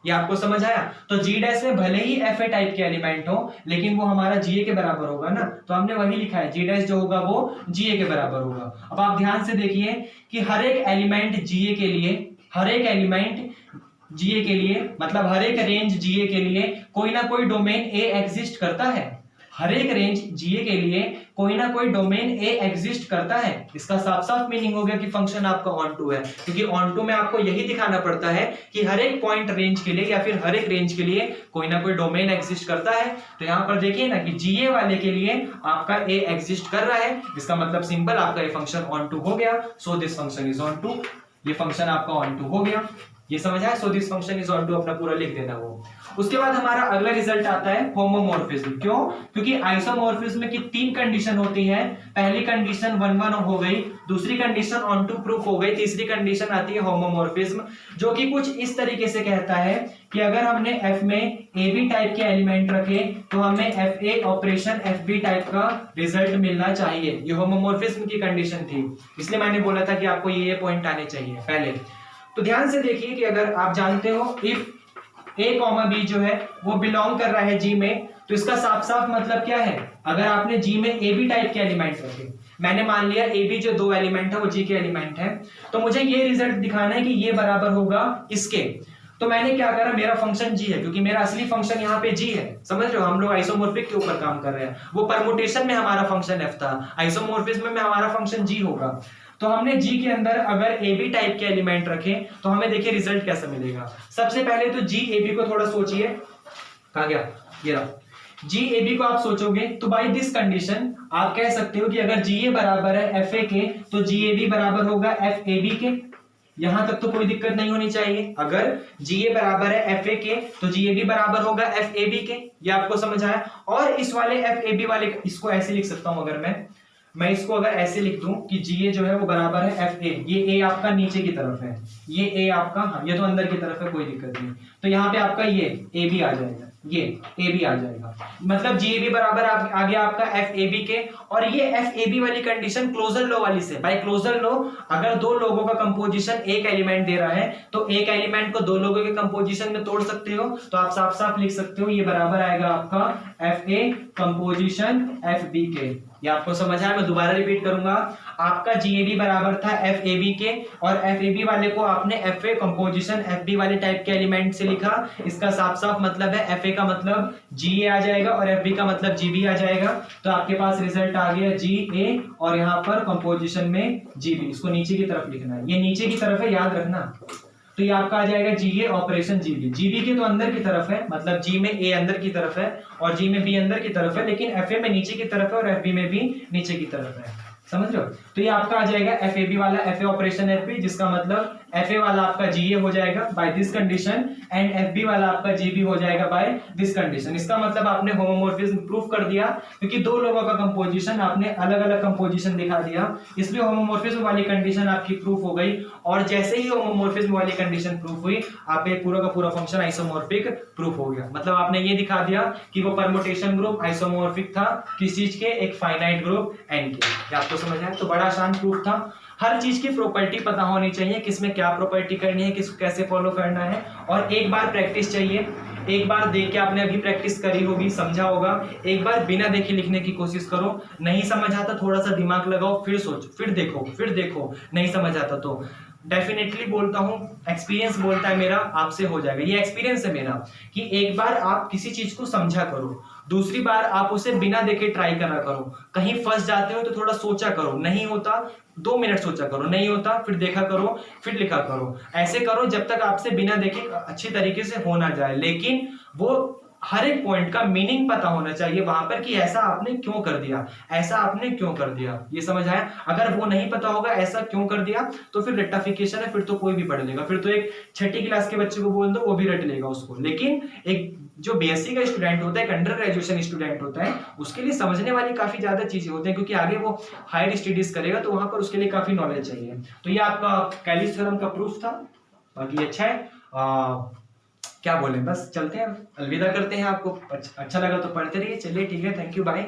ये आपको समझ आया? तो जी डैश में भले ही एफ ए टाइप के एलिमेंट हो लेकिन वो हमारा जी ए के बराबर होगा ना, तो हमने वही लिखा है, जी डैश जो होगा वो जी ए के बराबर होगा। अब आप ध्यान से देखिए कि हर एक एलिमेंट जी ए के लिए, हर एक एलिमेंट जीए के लिए, मतलब हर एक रेंज जीए के लिए कोई ना कोई डोमेन ए एग्जिस्ट करता है। हर एक रेंज जीए के लिए कोई ना कोई डोमेन ए एग्जिस्ट करता है। इसका साफ साफ मीनिंग हो गया कि फंक्शन आपका ऑन टू है, क्योंकि ऑन टू में आपको यही दिखाना पड़ता है कि हर एक पॉइंट रेंज के लिए या फिर हर एक रेंज के लिए कोई ना कोई डोमेन एग्जिस्ट करता है। तो यहाँ पर देखिए ना कि जीए वाले के लिए आपका ए एग्जिस्ट कर रहा है, इसका मतलब सिंपल आपका ये फंक्शन ऑन टू हो गया। So this function is onto, ये फंक्शन आपका ऑन टू हो गया। ये समझ आया? So this function is onto अपना पूरा लिख देना वो। उसके बाद हमारा अगला रिजल्ट आता है होमोमॉर्फिज्म। क्यों? क्योंकि आइसोमॉर्फिज्म की 3 कंडीशन होती है। पहली कंडीशन 1-1 हो गई, दूसरी कंडीशन ऑन टू प्रूफ हो गई, तीसरी कंडीशन आती है होमोमॉर्फिज्म, जो कि कुछ इस तरीके से कहता है कि अगर हमने एफ में ए बी टाइप के एलिमेंट रखे तो हमें F A operation F B type का रिजल्ट मिलना चाहिए। ये होमोमॉर्फिज्म की कंडीशन थी, इसलिए मैंने बोला था कि आपको ये पॉइंट आने चाहिए पहले। तो ध्यान से देखिए कि अगर आप जानते हो इफ a, b जो है वो बिलोंग कर रहा है G में, तो इसका साफ साफ मतलब क्या है? अगर आपने G में ए बी टाइप के एलिमेंट रखे, मैंने मान लिया ए बी जो 2 एलिमेंट है वो G के एलिमेंट है, तो मुझे ये रिजल्ट दिखाना है कि ये बराबर होगा इसके। तो मैंने क्या करा, मेरा फंक्शन G है, क्योंकि मेरा असली फंक्शन यहाँ पे G है। समझ रहे हो? हम लोग आइसोमॉर्फिक के ऊपर काम कर रहे हैं, वो परमुटेशन में हमारा फंक्शन F था, आइसोमॉर्फिज्म में हमारा फंक्शन G होगा। तो हमने G के अंदर अगर ए बी टाइप के एलिमेंट रखें तो हमें देखिए रिजल्ट कैसा मिलेगा। सबसे पहले तो G ए बी को थोड़ा सोचिए, कहाँ गया, ये रहा। G ए बी को आप सोचोगे तो बाय दिस कंडीशन आप कह सकते हो कि अगर G ए बराबर है एफ ए के तो G ए बी बराबर होगा एफ ए बी के। यहां तक तो कोई दिक्कत नहीं होनी चाहिए। अगर G ए बराबर है एफ ए के तो G ए बी बराबर होगा एफ ए बी के। ये आपको समझ आया? और इस वाले एफ ए बी वाले, इसको ऐसे लिख सकता हूं, अगर मैं इसको अगर ऐसे लिख दूं कि G ए जो है वो बराबर है एफ ए, ये ए आपका नीचे की तरफ है, ये ए आपका, हाँ ये तो अंदर की तरफ है, कोई दिक्कत नहीं। तो यहाँ पे आपका ये ए बी आ जाएगा, ये ए बी आ जाएगा, मतलब G ए बी बराबर आ गया आपका एफ ए बी के। और ये एफ ए बी वाली कंडीशन क्लोजर लॉ वाली से, बाय क्लोजर लॉ अगर 2 लोगों का कंपोजिशन एक एलिमेंट दे रहा है तो एक एलिमेंट को 2 लोगों के कंपोजिशन में तोड़ सकते हो। तो आप साफ साफ लिख सकते हो ये बराबर आएगा आपका F A composition F B के। ये आपको समझ आया? मैं दोबारा रिपीट करूंगा, आपका G ए बी बराबर था एफ ए बी के, और एफ ए बी वाले को आपने F A composition F B वाले टाइप के एलिमेंट से लिखा। इसका साफ साफ मतलब है एफ ए का मतलब G ए आ जाएगा और एफ बी का मतलब G बी आ जाएगा। तो आपके पास रिजल्ट आ गया G ए और यहाँ पर कंपोजिशन में G बी। इसको नीचे की तरफ लिखना है, ये नीचे की तरफ है, याद रखना। तो ये आपका आ जाएगा G A operation G B. G B के तो अंदर की तरफ है, मतलब G में A अंदर की तरफ है और G में B अंदर की तरफ है, लेकिन FA में नीचे की तरफ है और FB में भी नीचे की तरफ है। समझ रहे हो? तो ये आपका आ जाएगा FAB वाला FA ऑपरेशन FB, जिसका मतलब FA वाला आपका GA हो जाएगा by this condition and FB वाला आपका GB हो जाएगा बाय दिस कंडीशन। इसका मतलब आपने होमोमॉर्फिज्म प्रूफ कर दिया, क्योंकि 2 लोगों का कंपोजिशन आपने अलग अलग कंपोजिशन दिखा दिया, इसलिए होमोमॉर्फिज्म वाली कंडीशन आपकी प्रूफ हो गई। और जैसे ही होमोमॉर्फिज्म वाली कंडीशन प्रूफ हुई, आप एक पूरा का पूरा फंक्शन आइसोमॉर्फिक प्रूफ हो गया। मतलब आपने ये दिखा दिया कि वो परमुटेशन ग्रुप आइसोमॉर्फिक था, किस चीज के? एक फाइनाइट ग्रुप एन के। आपको समझ आया? तो बड़ा आसान प्रूफ था। हर चीज की प्रॉपर्टी पता होनी चाहिए, किसमें क्या प्रॉपर्टी करनी है, किसको कैसे फॉलो करना है, और एक बार प्रैक्टिस चाहिए। एक बार देख के आपने अभी प्रैक्टिस करी होगी, समझा होगा, एक बार बिना देखे लिखने की कोशिश करो। नहीं समझ आता थोड़ा सा दिमाग लगाओ, फिर सोचो, फिर देखो, नहीं समझ आता तो डेफिनेटली बोलता हूं, एक्सपीरियंस बोलता है मेरा, आपसे हो जाएगा। ये एक्सपीरियंस है मेरा कि एक बार आप किसी चीज को समझा करो, दूसरी बार आप उसे बिना देखे ट्राई करा करो। कहीं फंस जाते हो तो थोड़ा सोचा करो, नहीं होता 2 मिनट सोचा करो, नहीं होता फिर देखा करो, फिर लिखा करो। ऐसे करो जब तक आपसे बिना देखे अच्छी तरीके से हो ना जाए, लेकिन वो हर एक पॉइंट का मीनिंग पता होना चाहिए वहां पर कि ऐसा आपने क्यों कर दिया, ऐसा आपने क्यों कर दिया। ये समझ आया? अगर वो नहीं पता होगा ऐसा क्यों कर दिया तो फिर रेक्टिफिकेशन है, फिर तो कोई भी पढ़ लेगा, फिर तो एक 6ठी क्लास के बच्चे को बोल दो वो भी रट लेगा उसको। लेकिन एक जो बीएससी का स्टूडेंट होता है, एक अंडर ग्रेजुएशन स्टूडेंट होता है, उसके लिए समझने वाली काफी ज्यादा चीजें होती हैं, क्योंकि आगे वो हायर स्टडीज करेगा तो वहां पर उसके लिए काफी नॉलेज चाहिए। तो ये आपका कैलिस थ्योरम का प्रूफ था। बाकी अच्छा है, क्या बोले, बस चलते हैं, अलविदा करते हैं आपको। अच्छा लगा तो पढ़ते रहिए। चलिए ठीक है, थैंक यू, बाय।